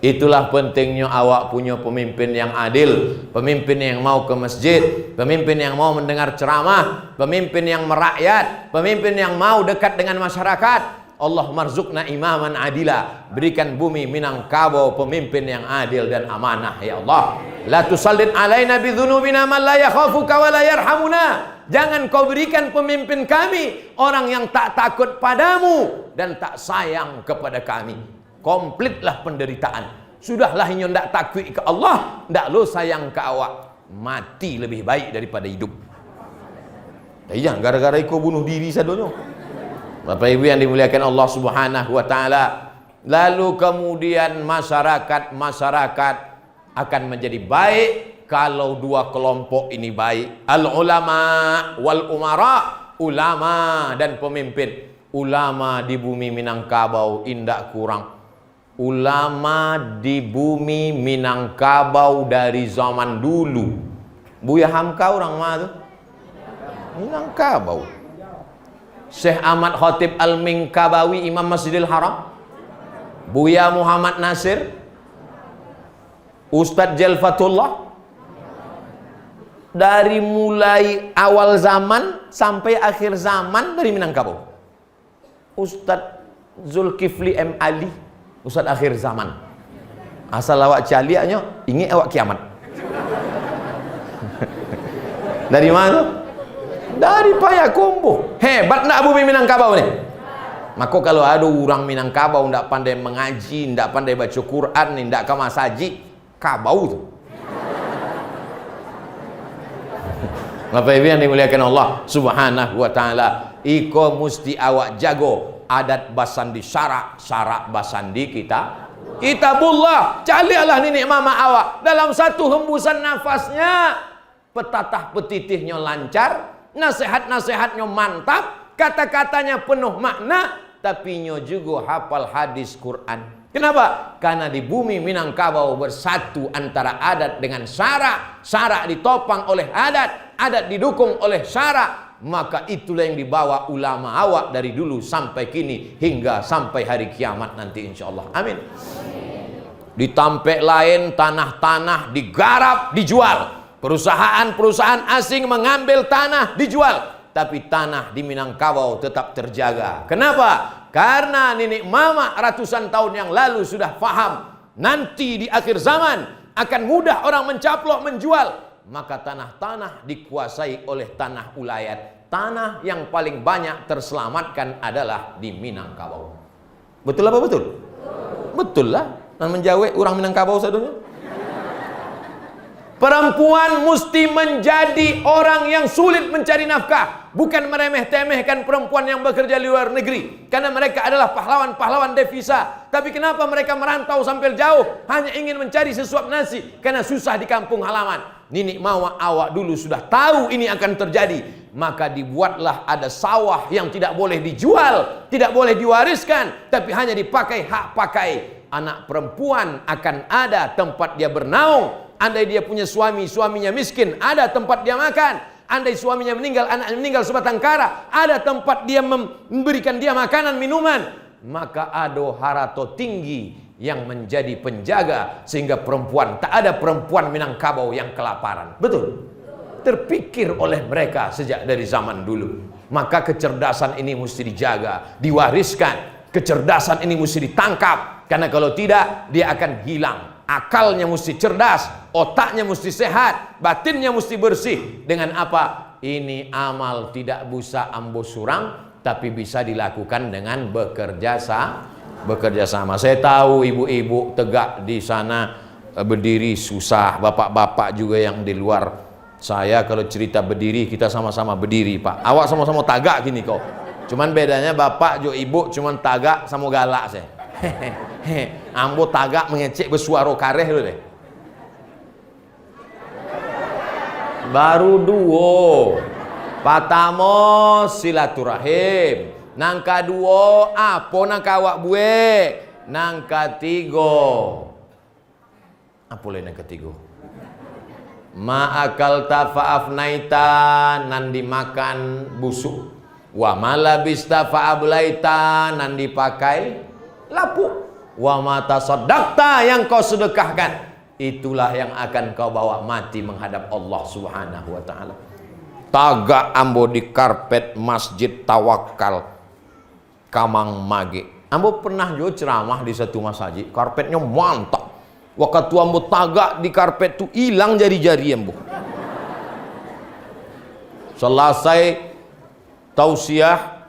Itulah pentingnya awak punya pemimpin yang adil, pemimpin yang mau ke masjid, pemimpin yang mau mendengar ceramah, pemimpin yang merakyat, pemimpin yang mau dekat dengan masyarakat. Allah marzukna imaman adila, berikan bumi Minangkabau pemimpin yang adil dan amanah ya Allah. La tusallid alaina bidzunubina man la yakhafuka wa la yarhamuna. Jangan kau berikan pemimpin kami orang yang tak takut padamu dan tak sayang kepada kami. Komplitlah penderitaan. Sudahlah inyo ndak takut ke Allah, ndak lo sayang ke awak. Mati lebih baik daripada hidup. Jangan gara-gara kau bunuh diri sadonyo. Bapak Ibu yang dimuliakan Allah Subhanahu wa taala. Lalu kemudian masyarakat akan menjadi baik kalau dua kelompok ini baik. Al ulama wal umara, ulama dan pemimpin. Ulama di bumi Minangkabau indak kurang. Ulama di bumi Minangkabau dari zaman dulu. Buya Hamka orang mana tu? Minangkabau. Syekh Ahmad Khatib Al-Minkabawi Imam Masjidil Haram. Buya Muhammad Nasir. Ustadz Jalfatullah. Dari mulai awal zaman sampai akhir zaman dari Minangkabau. Ustadz Zulkifli M. Ali. Ustadz akhir zaman. Asal awak caliaknya ingin awak kiamat. Dari mana? Dari Payakumbuh. Hebat nak bumi Minangkabau ni. Maka kalau ada orang Minangkabau ndak pandai mengaji, ndak pandai baca Quran, ndak ke masjid, kabau tu. Bapak Ibu yang dimuliakan Allah Subhanahu wa taala, iko musti awak jago adat basandi syarak basandi kitabullah. Calialah nenek mama awak dalam satu hembusan nafasnya, petatah petitihnya lancar, nasihat-nasihatnya mantap, kata-katanya penuh makna, tapi nyo juga hafal hadis Quran. Kenapa? Karena di bumi Minangkabau bersatu antara adat dengan syarak, syarak ditopang oleh adat, adat didukung oleh syarak. Maka itulah yang dibawa ulama awak dari dulu sampai kini hingga sampai hari kiamat nanti insyaallah. Amin. Di tampek lain tanah-tanah digarap, dijual. Perusahaan-perusahaan asing mengambil tanah, dijual. Tapi tanah di Minangkabau tetap terjaga. Kenapa? Karena nenek mama ratusan tahun yang lalu sudah paham, nanti di akhir zaman akan mudah orang mencaplok, menjual. Maka tanah-tanah dikuasai oleh tanah ulayat. Tanah yang paling banyak terselamatkan adalah di Minangkabau. Betul apa betul? Betul lah. Dan menjawab orang Minangkabau sadunya. Perempuan mesti menjadi orang yang sulit mencari nafkah. Bukan meremeh-temehkan perempuan yang bekerja di luar negeri. Karena mereka adalah pahlawan-pahlawan devisa. Tapi kenapa mereka merantau sampai jauh? Hanya ingin mencari sesuap nasi. Karena susah di kampung halaman. Nenek mawa awak dulu sudah tahu ini akan terjadi. Maka dibuatlah ada sawah yang tidak boleh dijual. Tidak boleh diwariskan. Tapi hanya dipakai hak pakai. Anak perempuan akan ada tempat dia bernaung. Andai dia punya suami, suaminya miskin, ada tempat dia makan. Andai suaminya meninggal, anaknya meninggal sebatang kara, ada tempat dia memberikan dia makanan, minuman. Maka ado harato tinggi yang menjadi penjaga, sehingga perempuan, tak ada perempuan Minangkabau yang kelaparan. Betul? Terpikir oleh mereka sejak dari zaman dulu. Maka kecerdasan ini mesti dijaga, diwariskan. Kecerdasan ini mesti ditangkap. Karena kalau tidak, dia akan hilang. Akalnya mesti cerdas, otaknya mesti sehat, batinnya mesti bersih. Dengan apa? Ini amal tidak bisa ambo surang, tapi bisa dilakukan dengan bekerja sama. Saya tahu ibu-ibu tegak di sana berdiri susah, bapak-bapak juga yang di luar. Saya kalau cerita berdiri, kita sama-sama berdiri, Pak. Awak sama-sama tagak gini kok. Cuman bedanya bapak jo ibu cuman tagak sama galak saya. Ambo tagak mengecek bersuara kareh dulu deh. Baru duo. Patamo silaturahim. Nangka duo apa nangka awak bue? Nangka tigo. Apa lain nangka tigo? Ma'akal tafa'afnaita nan dimakan busuk. Wa malabista fa'ablaita nan dipakai lapuk. Wa mata sadaqta yang kau sedekahkan, itulah yang akan kau bawa mati menghadap Allah Subhanahu wa taala. Tagak ambo di karpet Masjid Tawakal Kamang Mage. Ambo pernah juga ceramah di satu masjid, karpetnya mantap. Waktu ambo tagak di karpet tu hilang jari-jari ambo. Selesai tausiah,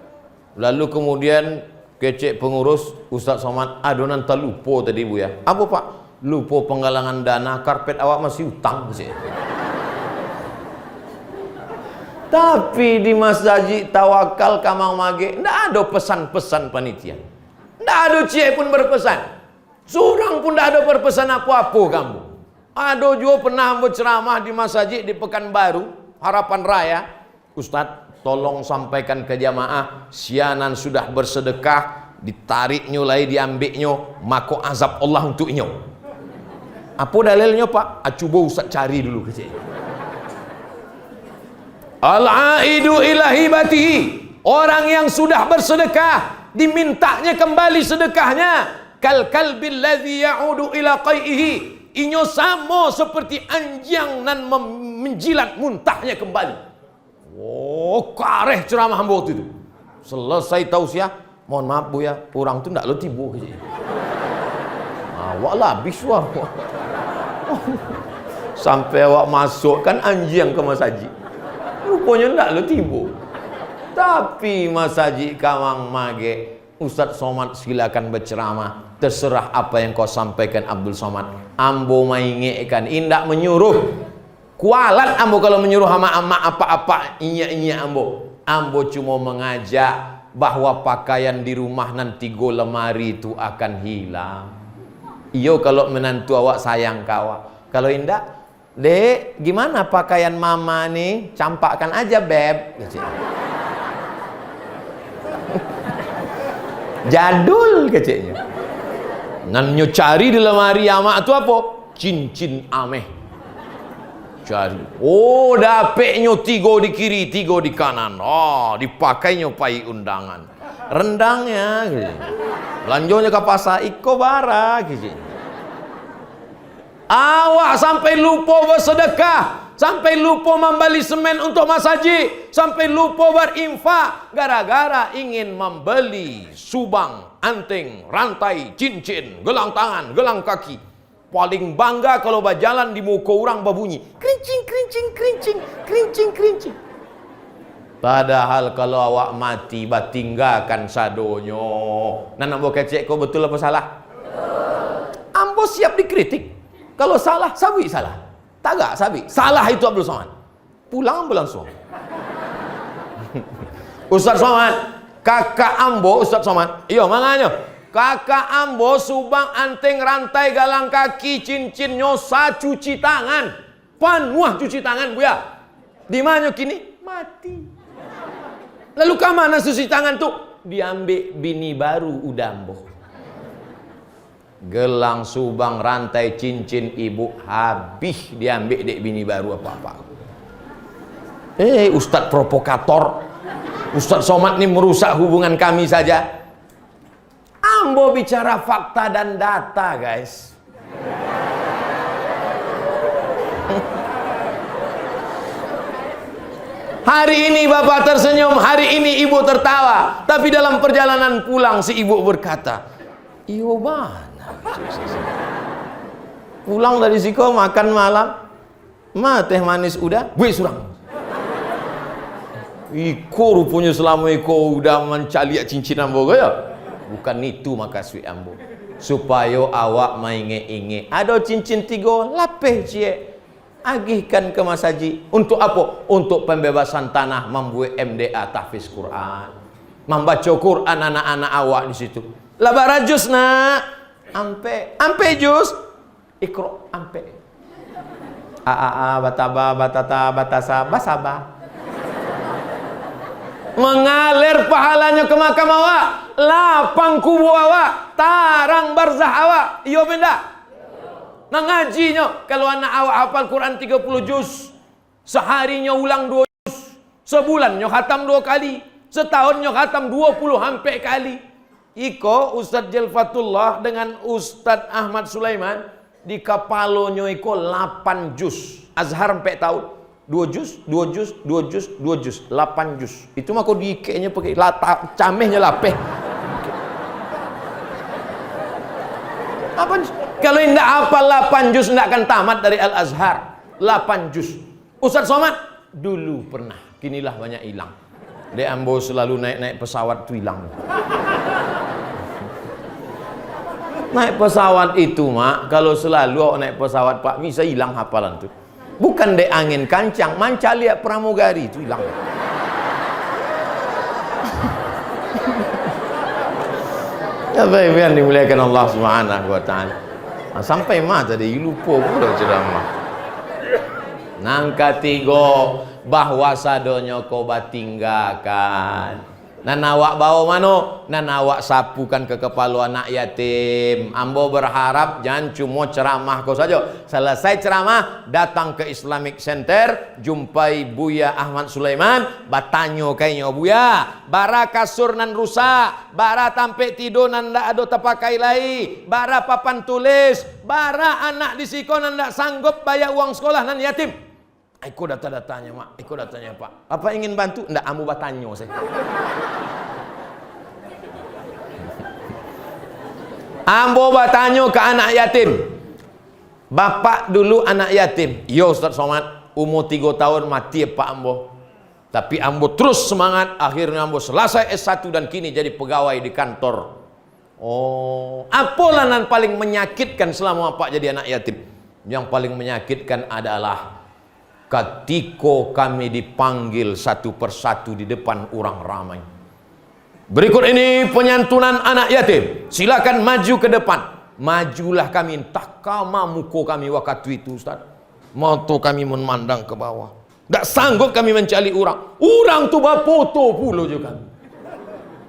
lalu kemudian kecek pengurus, Ustaz Somad, adonan terlupa tadi bu ya. Apa pak? Lupa penggalangan dana, karpet awak masih utang sih. Tapi di Masjid Tawakal Kamang Mage ndak ada pesan-pesan panitia. Ndak ada cik pun berpesan. Surang pun ndak ada berpesan apa-apa kamu. Ada juga pernah berceramah di masjid di Pekanbaru, Harapan Raya. Ustaz, tolong sampaikan ke jamaah, sianan sudah bersedekah, ditariknya lagi diambilnya, maka azab Allah untuknya. Apa dalilnya pak? Coba Ustaz cari dulu kecil. Al-aidu ila hibatihi. Orang yang sudah bersedekah dimintanya kembali sedekahnya. Kal kalbil ladzi ya'udu ila qaihi. Inyo sama seperti anjing nan menjilat muntahnya kembali. Oh, kareh ceramah hamba waktu itu. Selesai tausiah, mohon maaf bu ya, orang tu ndak lo tibu ke sini. Awak lah biswar. Sampai awak masuk kan anjing ke masjid. Rupanya ndak lo tibu. Tapi masjid Kamang Mage, Ustaz Somad silakan berceramah. Terserah apa yang kau sampaikan Abdul Somad. Ambo maingekan, indak menyuruh. Kualat ambo kalau menyuruh sama ama apa-apa inya ambo. Ambo cuma mengajak bahwa pakaian di rumah nanti go lemari itu akan hilang. Iyo kalau menantu awak sayang kawak. Kalau indak, dek gimana pakaian mama nih? Campakkan aja beb. Jadul keceknya. Nanyo cari di lemari ama itu apa? Cincin ameh. Cari. Oh, dapetnya 3 di kiri, 3 di kanan. Oh, dipakainya pai undangan. Rendangnya gitu. Belanjonya ke pasar iko bara gitu. Awak sampai lupa bersedekah. sampai lupa membeli semen untuk masjid, sampai lupa berinfak gara-gara ingin membeli subang, anting, rantai, cincin, gelang tangan, gelang kaki. Paling bangga kalau berjalan di muka orang berbunyi krincing, krincing, krincing, krincing, krincing. Padahal kalau awak mati tinggalkan sadonyo. Nak mau kecek kau betul apa salah? Ambo siap dikritik. Kalau salah, sabi salah. Tak sabi. Salah itu Abdul Somad. Pulang langsung. Ustaz Somad, kakak Ambo, Ustaz Somad. Iya, makanya. Kakak Ambo subang anting rantai galang kaki cincin nyosa cuci tangan. Panuah cuci tangan bu ya. Di mana kini? Mati. Lalu ke mana cuci tangan tuh? Diambil bini baru udah Ambo. Gelang subang rantai cincin ibu habis diambil dek bini baru apa-apa. Ustadz provokator. Ustadz Somad ini merusak hubungan kami saja. Ambo bicara fakta dan data guys. Hari ini bapak tersenyum, hari ini ibu tertawa. Tapi dalam perjalanan pulang si ibu berkata, "Iyo mana? Pulang dari siko makan malam, teh manis udah, gue surang. Iko rupanya selama iko udah mencari cincin ambo ya. Bukan itu makasih ambo. Supaya awak mainge-inge. Ada cincin 3 lapeh cie. Agihkan ke Mas Haji. Untuk apa? Untuk pembebasan tanah, membuat MDA tahfiz Quran, membaca Quran anak-anak awak di situ. Labar jus nak, ampe jus, ikro ampe. Bataba batata batasa basaba. Mengalir pahalanya ke makam awak, lapang kubu awak, tarang barzah awak. Iyo benda. Nah ngajinya, kalau anak awak hafal Quran 30 juz, seharinya ulang 2 juz, sebulannya khatam 2 kali, setahunnya khatam 20 hampir kali. Iko Ustadz Jelfatullah dengan Ustadz Ahmad Sulaiman di kapalonya iko 8 juz, Azhar 4 tahun, 2 juz, 2 juz, 2 juz, 2 juz, 8 juz. Itu mah kok diikenya pakai camehnya lapeh. Apa? Kalau tidak hafal 8 juz tidak akan tamat dari Al-Azhar. 8 juz. Ustaz Somad dulu pernah, kinilah banyak hilang. Dek ambo selalu naik pesawat itu hilang. Naik pesawat itu mak, kalau selalu naik pesawat Pak bisa hilang hafalan tuh. Bukan dek angin kancang, manca lihat pramugari itu hilang. Apa yang dimuliakan Allah Subhanahu wa taala. Sampai mah tadi lupa pula ceramah. Nang ketiga bahwa sadonyo kau batinggakan. Nan awak bawa mano, nan awak sapukan ke kepala anak yatim. Ambo berharap jangan cuma ceramah kau saja. Selesai ceramah, datang ke Islamic Center, jumpai Buya Ahmad Sulaiman, batanyo kayaknya Buya, bara kasur nan rusak, bara tampe tidur nan ndak ada terpakai lagi, bara papan tulis, bara anak di siko nan ndak sanggup bayar uang sekolah nan yatim. Aku data-datanya mak, aku datanya pak. Apa ingin bantu? Ndak, amu batanyo saya. Ambo batanyo ke anak yatim. Bapak dulu anak yatim. Yo Ustaz Somad, umur 3 tahun mati Pak Ambo. Tapi Ambo terus semangat. Akhirnya Ambo selesai S1 dan kini jadi pegawai di kantor. Oh, apalah yang paling menyakitkan selama Pak jadi anak yatim? Yang paling menyakitkan adalah ketika kami dipanggil satu persatu di depan orang ramai. Berikut ini penyantunan anak yatim. Silakan maju ke depan. Majulah kami, entah kama muka kami waktu itu Ustaz. Mata kami memandang ke bawah. Tak sanggup kami mencari orang. Orang tu berfoto pula juga kami.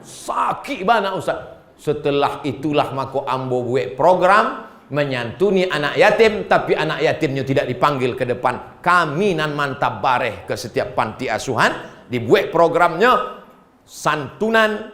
Sakit banget Ustaz. Setelah itulah maka Ambo buat program menyantuni anak yatim, tapi anak yatimnya tidak dipanggil ke depan. Kami nan mantap bareh ke setiap panti asuhan, dibuat programnya santunan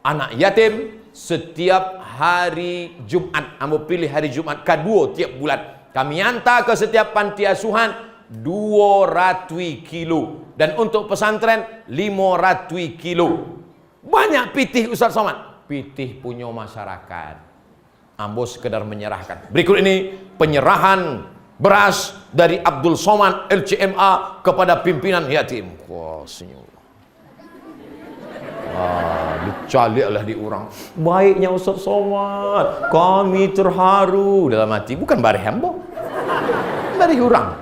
anak yatim setiap hari Jumat. Ambo pilih hari Jumat kedua tiap bulan. Kami hantar ke setiap panti asuhan 200 kilo. Dan untuk pesantren 500 kilo. Banyak pitih Ustaz Somad. Pitih punya masyarakat. Ambo sekedar menyerahkan. Berikut ini penyerahan beras dari Abdul Somad LCMA kepada pimpinan yatim. Wah, senyum. Dicaliklah di orang. Baiknya Ustaz Somad, kami terharu. Dalam hati, bukan bari hambo, dari orang.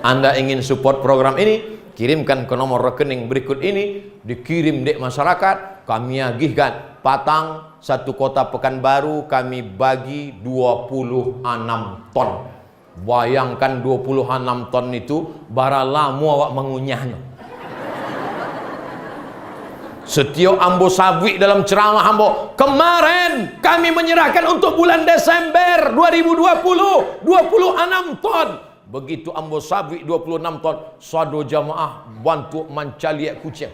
Anda ingin support program ini, kirimkan ke nomor rekening berikut ini, dikirim dek masyarakat, kami agihkan. Patang, satu kota Pekanbaru, kami bagi 26 ton. Bayangkan 26 ton itu, bara lama awak mengunyahnya. Setiap ambo sabwi dalam ceramah ambo, kemarin kami menyerahkan untuk bulan Desember 2020 26 ton. Begitu ambo sabwi 26 ton, sado jamaah bantu mencaliak kucing.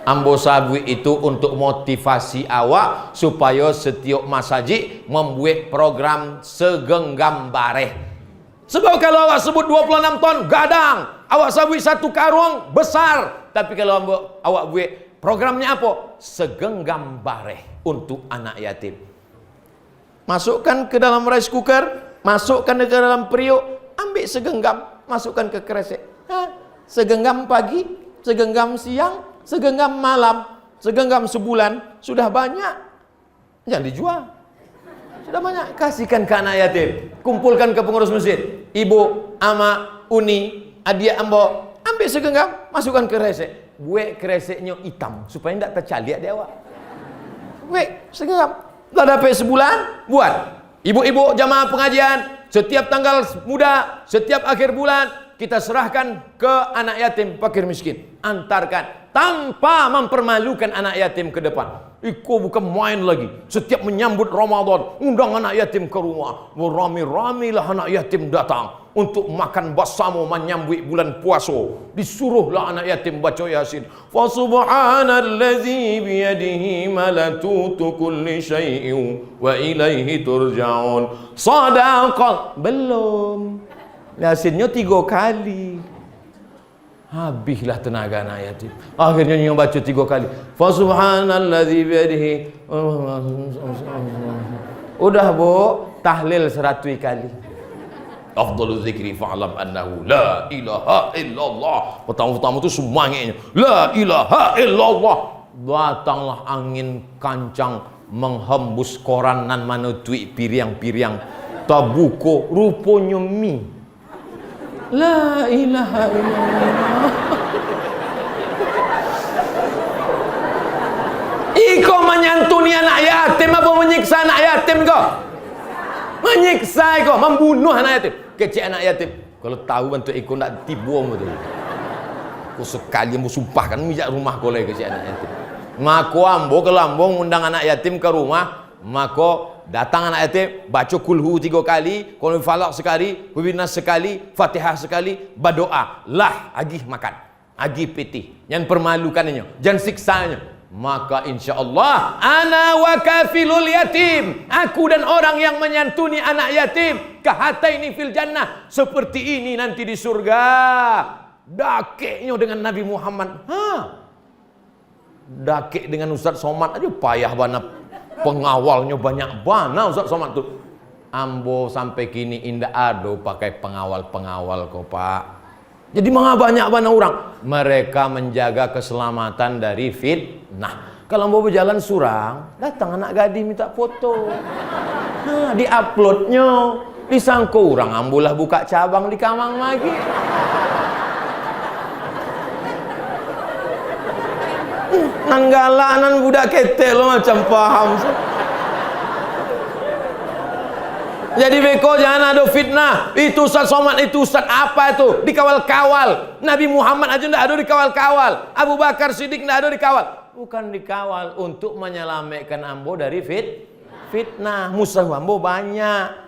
Ambo sabwi itu untuk motivasi awak supaya setiap masjid membuat program segenggam bareh. Sebab kalau awak sebut 26 ton gadang, awak sabui satu karung besar. Tapi kalau awak buat programnya apa? Segenggam bareh untuk anak yatim. Masukkan ke dalam rice cooker, masukkan ke dalam periuk, ambil segenggam, masukkan ke kresek. Segenggam pagi, segenggam siang, segenggam malam, segenggam sebulan, sudah banyak. Jangan dijual. Sudah banyak, kasihkan ke anak yatim. Kumpulkan ke pengurus masjid. Ibu, ama, uni, adik ambo, ambil segenggam, masukkan ke kresek. Buat kreseknya hitam supaya tidak tercaliak dia awak. Buat segenggam. Dah dapat sebulan, buat. Ibu-ibu jamaah pengajian, setiap tanggal muda, setiap akhir bulan kita serahkan ke anak yatim fakir miskin. Antarkan tanpa mempermalukan anak yatim ke depan. Iko bukan main lagi. Setiap menyambut Ramadan, undang anak yatim ke rumah. Rami-ramilah anak yatim datang untuk makan bersama menyambut bulan puasa. Disuruhlah anak yatim baca Yasin. Fa subhanallazi biyadihi malatutu kulli syai'in wa ilaihi turja'un. Sadaqah. Belum. Yasinnya 3 kali. Habislah tenaga anak yatim. Akhirnya yang baca 3 kali. Fa subhanallazi biyadihi. Udah bu, tahlil 100 kali. Afdhalu dzikri fa'lam annahu la ilaha illallah. Pertama-tama itu semuanya la ilaha illallah. Datanglah angin kancang menghembus koran nan manutui piriang-piriang. Tabuko rupanya mi. La ilaha illallah. Iko menyantuni anak yatim apa menyiksa anak yatim kau? Menyiksa kau, membunuh anak yatim. Kecil anak yatim. Kalau tahu bentuk iko nak tibuang betul. Kau sekali mau sumpahkan mijak rumah kau lagi kecil anak yatim. Mako ambo kalau ambo undang anak yatim ke rumah, mako datang anak yatim, baca kulhu 3 kali, qul falaq sekali, nas sekali, Fatihah sekali, berdoa. Lah agih makan, agih pitih. Jangan permalukannya, jangan siksanya. Maka insya-Allah ana wa kafilul yatim. Aku dan orang yang menyantuni anak yatim kahataini fil jannah. Seperti ini nanti di surga. Dakeknya dengan Nabi Muhammad. Dakek dengan Ustaz Somad aja payah banget. Pengawalnya banyak banget Ustaz Somad tuh. Ambo sampai kini indah ada pakai pengawal-pengawal kok Pak. Jadi banyak orang. Mereka menjaga keselamatan dari fitnah. Kalau mau berjalan surang, datang anak gadis minta foto. Di-uploadnya, disangka orang ambulah buka cabang di Kamang lagi. Nanggalanan budak ketek lo macam paham. Jadi beko jangan ada fitnah. Itu Ustaz Somad, itu Ustaz apa itu? Dikawal-kawal. Nabi Muhammad aja tidak ada dikawal-kawal. Abu Bakar Siddiq tidak ada dikawal. Bukan dikawal untuk menyelamatkan ambo dari fitnah. Musuh ambo banyak.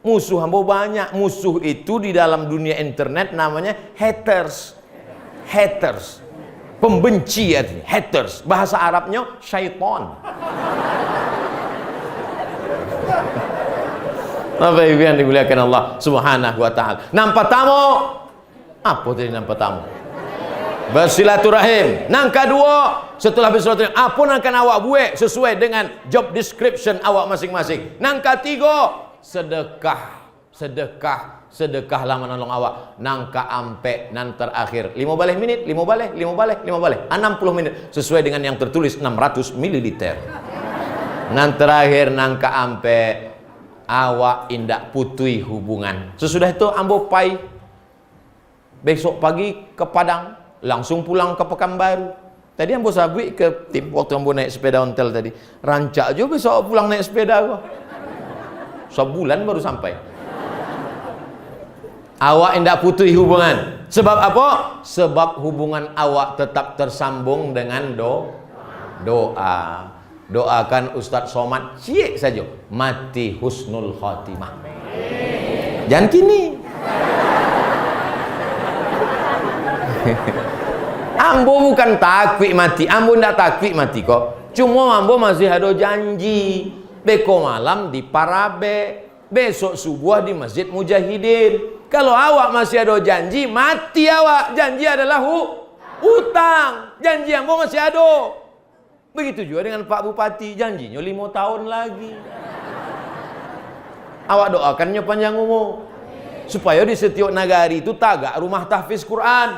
Musuh itu di dalam dunia internet namanya haters. Pembenci ya, haters. Bahasa Arabnya syaitan. Bapak Ibu yang dimuliakan Allah Subhanahu wa taala. Nampak tamu. Apa tadi nampak tamu? Bersilaturahim. Nang kedua, setelah bersilaturahim, apa yang akan awak buat sesuai dengan job description awak masing-masing. Nang ketiga, sedekah. Sedekahlah menolong awak. Nang keampe, nang terakhir 15 minit, 60 minit sesuai dengan yang tertulis 600 ml. Nang terakhir nang keampe, awak indak putui hubungan. Sesudah itu ambo pai besok pagi ke Padang, langsung pulang ke Pekanbaru. Tadi ambo sabui ke tim waktu ambo naik sepeda ontel tadi. Rancak juga besok pulang naik sepeda gua. Sebulan baru sampai. Awak indak putui hubungan. Sebab apa? Sebab hubungan awak tetap tersambung dengan doa. Doakan Ustadz Somad cik saja mati husnul khatimah. Jangan kini. Ambo bukan takwi mati, ambo ndak takwi mati kok. Cuma ambo masih ada janji. Beko malam di Parabe, besok subuh di Masjid Mujahidin. Kalau awak masih ada janji, mati awak. Janji adalah hutang. Janji ambo masih ada. Begitu juga dengan Pak Bupati, janjinya 5 tahun lagi. Awak doakannya panjang umur. Supaya di setiap nagari itu tagak rumah tahfiz Quran.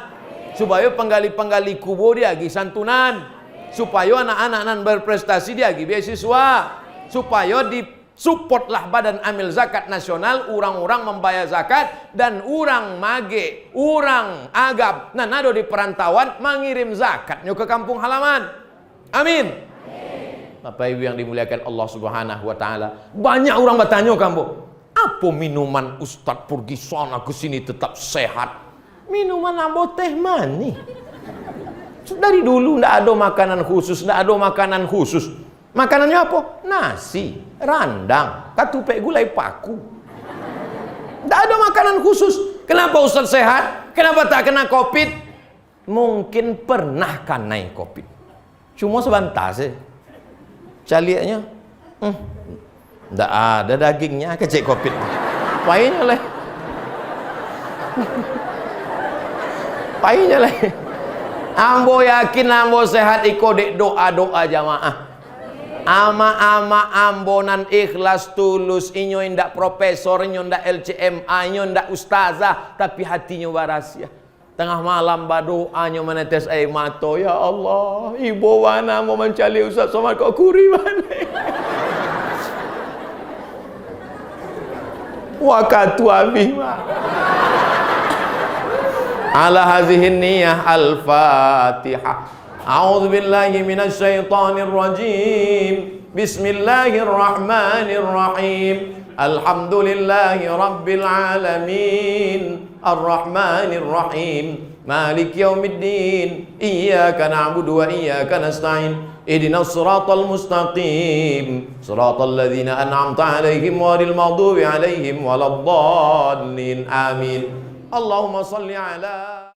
Supaya penggali-penggali kubur dia agi santunan. Supaya anak-anak nan berprestasi dia agi beasiswa. Supaya supportlah Badan Amil Zakat Nasional, orang-orang membayar zakat dan orang mage, orang agap, nah nado di perantauan mengirim zakatnya ke kampung halaman. Amin. Bapak Ibu yang dimuliakan Allah Subhanahu wa taala. Banyak orang bertanya kamu, apa minuman Ustadz pergi sana ke sini tetap sehat? Minuman ambo teh manis. Dari dulu ndak ada makanan khusus, Makanannya apa? Nasi, randang, katupek gulai paku. Ndak ada makanan khusus. Kenapa Ustadz sehat? Kenapa tak kena Covid? Mungkin pernah kena Covid. Cuma sebentar sih. Caliaknya ndak ada dagingnya, kecek Covid. Pahitnya leh. Pahitnya leh. Ambo yakin ambo sehat iko dek doa-doa jamaah. Ama-ama ambonan ikhlas tulus, inyo ndak profesor, inyo ndak LCMA, inyo ndak ustazah, tapi hatinya warasia. Tengah malam berdoa nyo menetes air mata, ya Allah, ibu wana mau mencari Ustaz Somad kok kuri mana? Wakatu abih mah. Ala hadhihi niyah al-Fatihah. A'udzu billahi minasy syaithanir rajim. Bismillahirrahmanirrahim. Alhamdulillahi rabbil alamin. Ar-Rahmanir Rahim. Malik yaumiddin. Iyyaka na'budu wa iyyaka nasta'in. Ihdinas siratal mustaqim. Siratal ladzina an'amta 'alaihim ghairil maghdubi 'alaihim waladdallin. Amin. Allahumma shalli ala